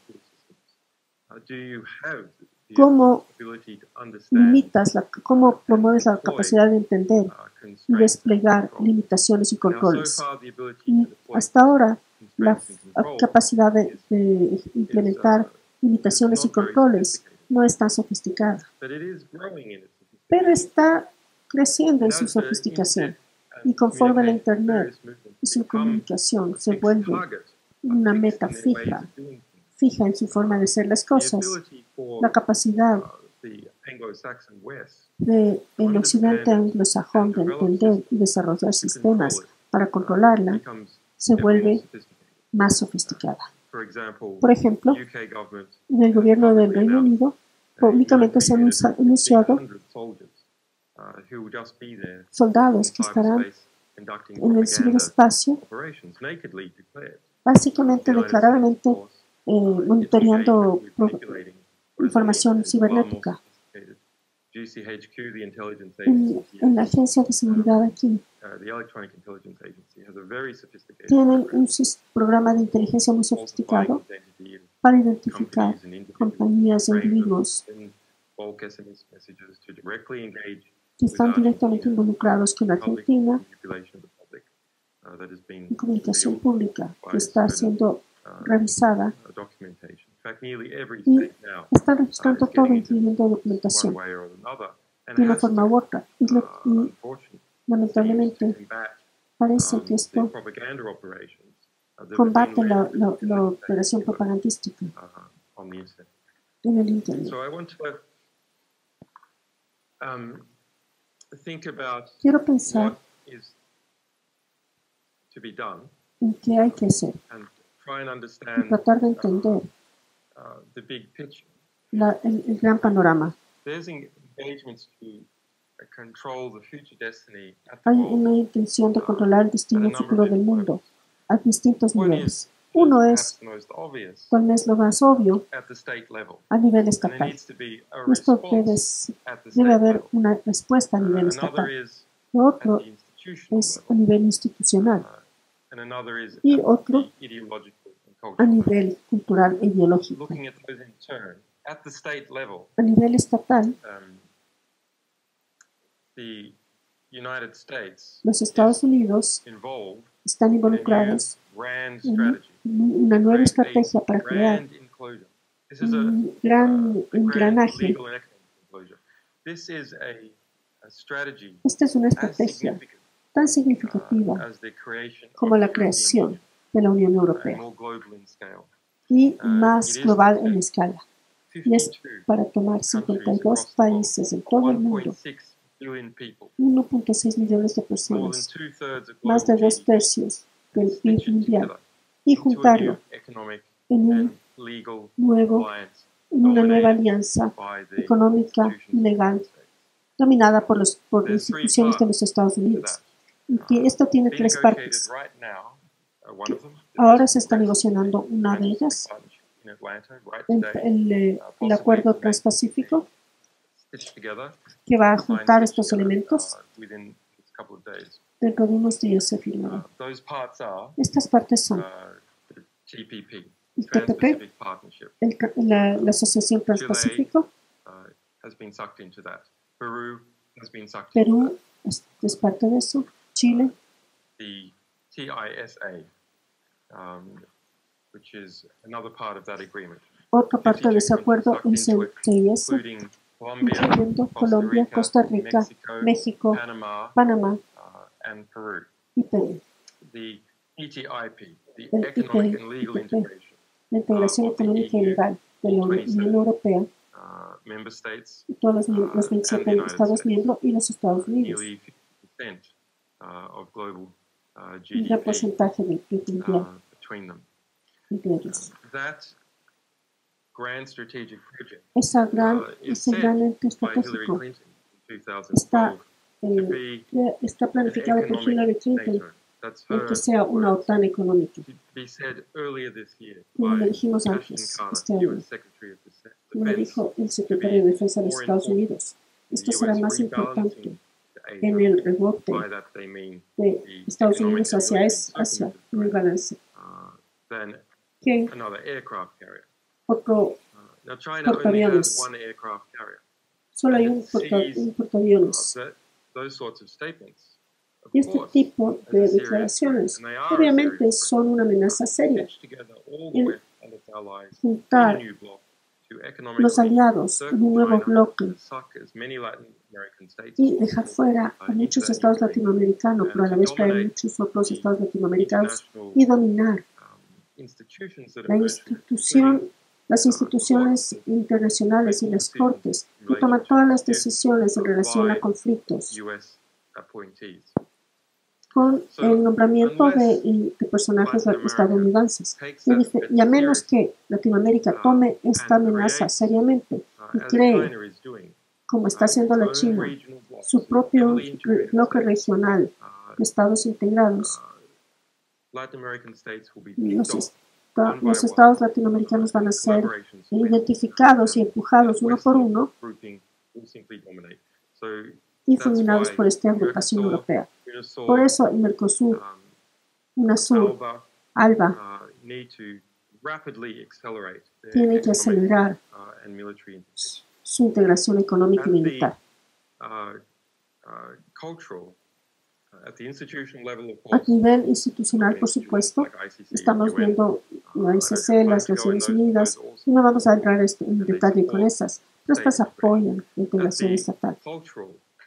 ¿cómo cómo promueves la capacidad de entender y desplegar limitaciones y controles? Y hasta ahora, la capacidad de implementar limitaciones y controles no es tan sofisticada, pero está creciendo en su sofisticación. Y conforme la Internet y su comunicación se vuelve una meta fija en su forma de hacer las cosas, la capacidad del occidente anglosajón de entender y desarrollar sistemas para controlarla se vuelve más sofisticada. Por ejemplo, en el gobierno del Reino Unido públicamente se han anunciado soldados que estarán en el ciberespacio, básicamente declaradamente monitoreando información cibernética. En la agencia de seguridad aquí tienen un programa de inteligencia muy sofisticado para identificar compañías e individuos que están directamente involucrados con Argentina en comunicación pública que está siendo revisada y están registrando todo, incluyendo documentación, de una forma u otra. Y lamentablemente parece que esto combate la operación propagandística en el Internet. Quiero pensar en qué hay que hacer y tratar de entender el gran panorama. Hay una intención de controlar el destino futuro del mundo a distintos niveles. Uno es, tal vez lo más obvio, a nivel estatal. Y esto debe haber una respuesta a nivel estatal. Lo otro es a nivel institucional y otro a nivel cultural e ideológico. A nivel estatal, los Estados Unidos están involucrados en una nueva estrategia para crear un gran engranaje. Esta es una estrategia tan significativa como la creación de la Unión Europea y más global en escala. Y es para tomar 52 países en todo el mundo, 1.6 millones de personas, más de 2/3 del PIB mundial, y juntarlo en una nueva alianza económica y legal dominada por instituciones de los Estados Unidos. Y que esto tiene 3 partes. Ahora se está negociando una de ellas, el Acuerdo Transpacífico, que va a juntar estos elementos. Dentro de unos días se firmará. Estas partes son el TPP, la Asociación Transpacífico, Perú es parte de eso, Chile, otra parte de ese acuerdo es el CIS, incluyendo Colombia, Costa Rica, México, Panamá y Perú. The ETIP, the El Economic and Legal IPP, Integration la integración of the económica y EU, legal de la Unión Europea, member states, y todos los and the 27 United Estados States. miembros y los Estados Unidos. Nearly 50% of global Un GDP gran porcentaje del PIB mundial between them. entre ellos. That grand strategic project Ese is gran said ente by Hillary estratégico Clinton in está, 2012 está planificado por Hillary Clinton NATO. That's en her que sea una words. OTAN económica. To be said earlier this year Como lo by dijimos Ashton antes, Carter, este año, US Secretary of como lo Defense, dijo el secretario de Defensa de los Estados Unidos. Esto será más importante en el rebote by that they mean de the Estados economic Unidos and hacia military el balance than que another aircraft carrier. otro. Now China only has one aircraft carrier. Solo hay un portaaviones. Those sorts of statements, of Y este course, tipo de as a serious declaraciones threat, and they are a obviamente serious son una amenaza threat. seria. Stitch together all the West and its allies in Juntar a new bloc to economically los aliados en un nuevo circle China bloque and suck as many Latin American states y as dejar possible, fuera a into muchos that estados new latinoamericanos, pero a la and vez to traer dominate muchos otros estados latinoamericanos international y dominar institutions that la emerge, including las instituciones internacionales y las cortes que toman todas las decisiones en relación a conflictos US appointees. con el nombramiento de personajes estadounidenses. Y a menos que Latinoamérica tome esta amenaza seriamente y cree, como está haciendo la China, su propio bloque regional de estados integrados, los estados latinoamericanos van a ser identificados y empujados uno por uno y fulminados por esta agrupación europea. Por eso el Mercosur, UNASUR, ALBA, tiene que acelerar su integración económica y militar. A nivel institucional, por supuesto, estamos viendo la ICC, las Naciones Unidas, y no vamos a entrar en detalle con esas, pero estas apoyan la integración estatal.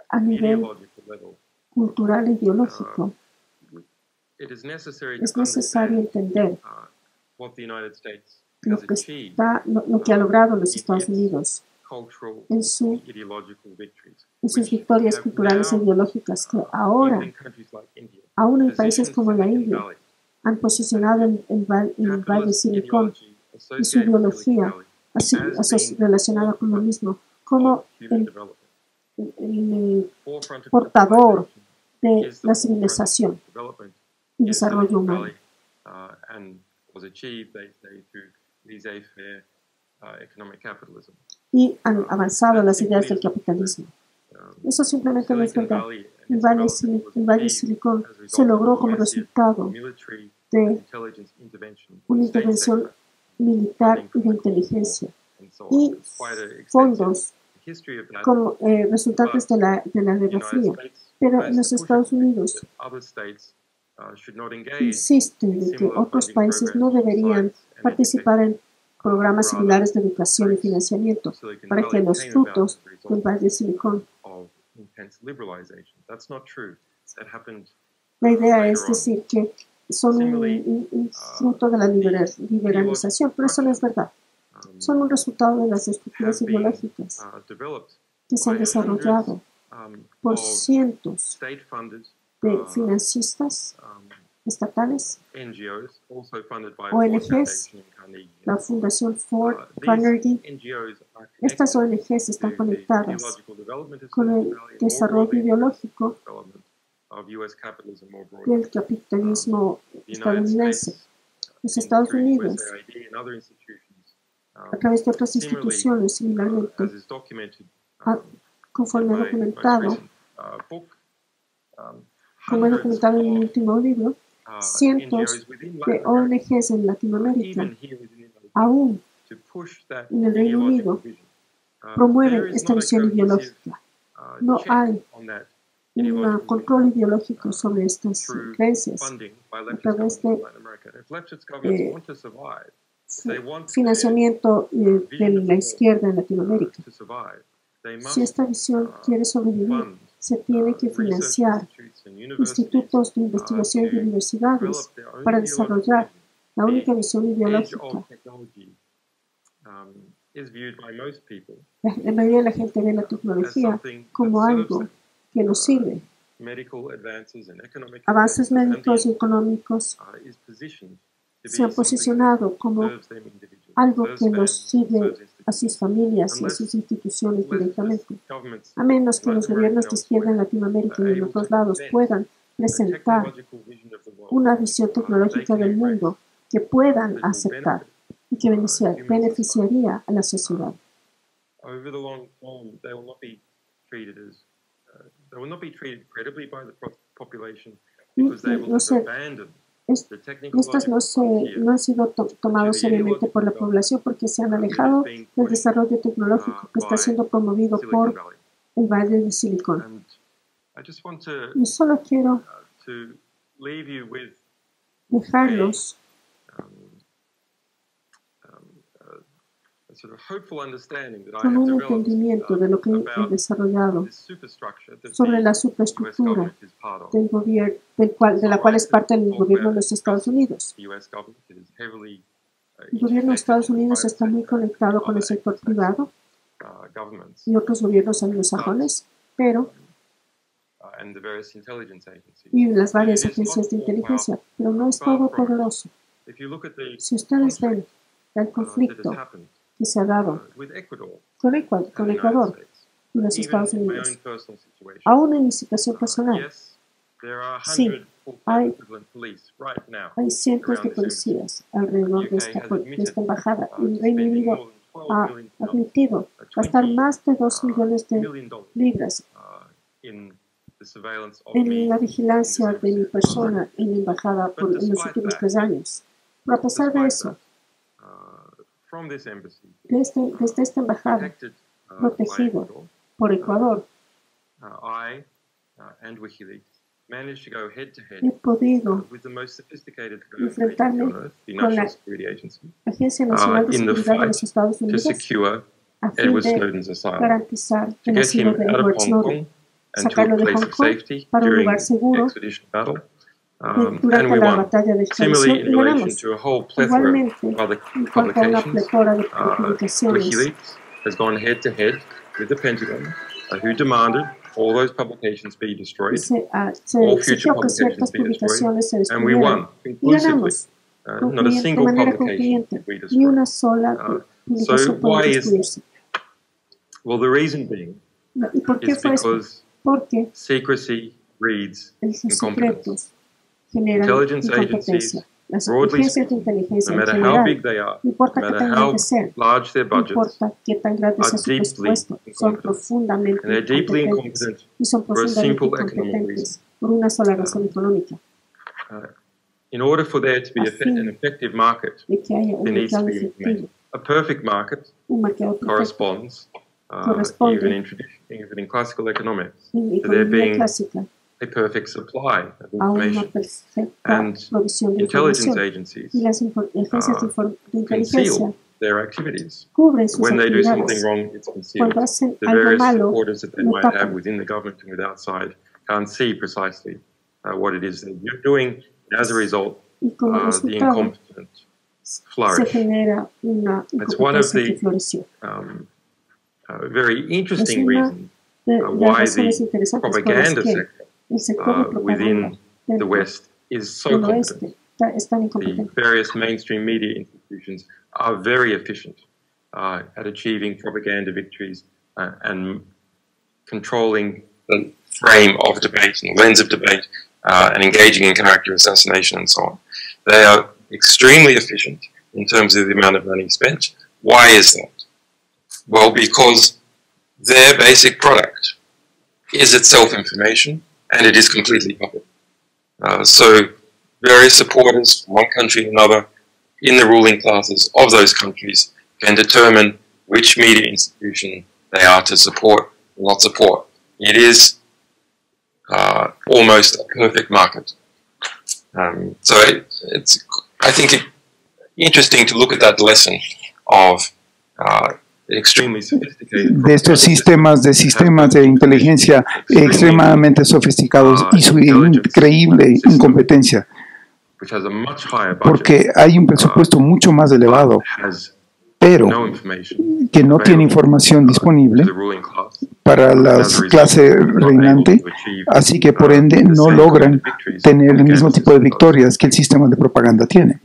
A nivel cultural e ideológico, es necesario entender lo que ha logrado los Estados Unidos en sus victorias culturales e ideológicas, que ahora, aún en países como la India, han posicionado el Valle Silicón y su ideología relacionada con lo mismo como el portador de la civilización y desarrollo humano. Y han avanzado las ideas del capitalismo. Eso simplemente no es verdad. El Valle Silicón se logró como resultado de una intervención militar y de inteligencia y fondos como resultantes de la Guerra Fría. Pero en los Estados Unidos insisten en que otros países no deberían participar en programas similares de educación y financiamiento para que los frutos del Valle Silicón. La idea es decir que son un fruto de la liberalización, pero eso no es verdad. Son un resultado de las estructuras ideológicas que se han desarrollado por cientos de financistas estatales, ONGs, la Fundación Ford, Carnegie. Estas ONGs están conectadas con el desarrollo ideológico del capitalismo estadounidense. Los Estados Unidos, a través de otras instituciones, similarmente, conforme documentado, como he documentado en mi último libro, cientos de ONGs en Latinoamérica, aún en el Reino Unido, promueven esta visión ideológica. No hay un control ideológico sobre estas creencias a través de financiamiento de la izquierda en Latinoamérica. Si esta visión quiere sobrevivir, Se tiene que financiar institutos de investigación y universidades para desarrollar la única visión ideológica. La mayoría de la gente ve la tecnología como algo que nos sirve. Avances médicos y económicos se han posicionado como algo que nos sirve a sus familias y a sus instituciones directamente, a menos que los gobiernos de izquierda en Latinoamérica y en otros lados puedan presentar una visión tecnológica del mundo que puedan aceptar y que beneficiaría a la sociedad. Estos no han sido tomados seriamente por la población porque se han alejado del desarrollo tecnológico que está siendo promovido por el Valle de Silicón. Y solo quiero dejarlos con un entendimiento de lo que he desarrollado sobre la superestructura del gobierno, de la cual es parte del gobierno de los Estados Unidos. El gobierno de Estados Unidos está muy conectado con el sector privado y otros gobiernos anglosajones, y las varias agencias de inteligencia, pero no es todopoderoso. Si ustedes ven el conflicto que se ha dado con Ecuador y los Estados Unidos, aún en mi situación personal, sí, hay cientos de policías alrededor de esta embajada y el Reino Unido ha admitido gastar más de 2 millones de libras en la vigilancia de mi persona en la embajada en los últimos 3 años. Pero a pesar de eso, desde esta embajada, protegido por Ecuador, he podido enfrentarme con la Agencia Nacional de Seguridad de los Estados Unidos a fin de garantizar el asilo de Edward Snowden, sacarlo de Hong Kong para un lugar seguro durante la batalla de extradición y ganamos. Igualmente, en cuanto a una pletora de publicaciones, se exigió que ciertas publicaciones se destruyeran y ganamos de manera concluyente. Ni una sola publicación puede destruirse. ¿Y por qué fue esto? Porque los secretos generan incompetencia. Las agencias de inteligencia en general, no importa qué tan grandes sean, no importa qué tan grande sea su presupuesto, son profundamente incompetentes y son profundamente incompetentes por una sola razón económica. In order for there to be an effective market, there needs to be information. A perfect market corresponds, even in classical economics, to there being a perfect supply of information. And intelligence agencies conceal their activities. When they do something wrong, it's concealed. The various supporters that they might have within the government and with outside can't see precisely what it is that you're doing. As a result, the incompetence flourish. That's one of the very interesting reasons why the propaganda sector within the West is so competent. The various mainstream media institutions are very efficient at achieving propaganda victories and controlling the frame of debate and the lens of debate and engaging in character assassination and so on. They are extremely efficient in terms of the amount of money spent. Why is that? Well, because their basic product is itself information, and it is completely public. So various supporters from one country and another in the ruling classes of those countries can determine which media institution they are to support or not support. It is almost a perfect market. So I think it's interesting to look at that lesson of de estos sistemas de inteligencia extremadamente sofisticados y su increíble incompetencia, porque hay un presupuesto mucho más elevado, pero que no tiene información disponible para la clase reinante, así que por ende no logran tener el mismo tipo de victorias que el sistema de propaganda tiene.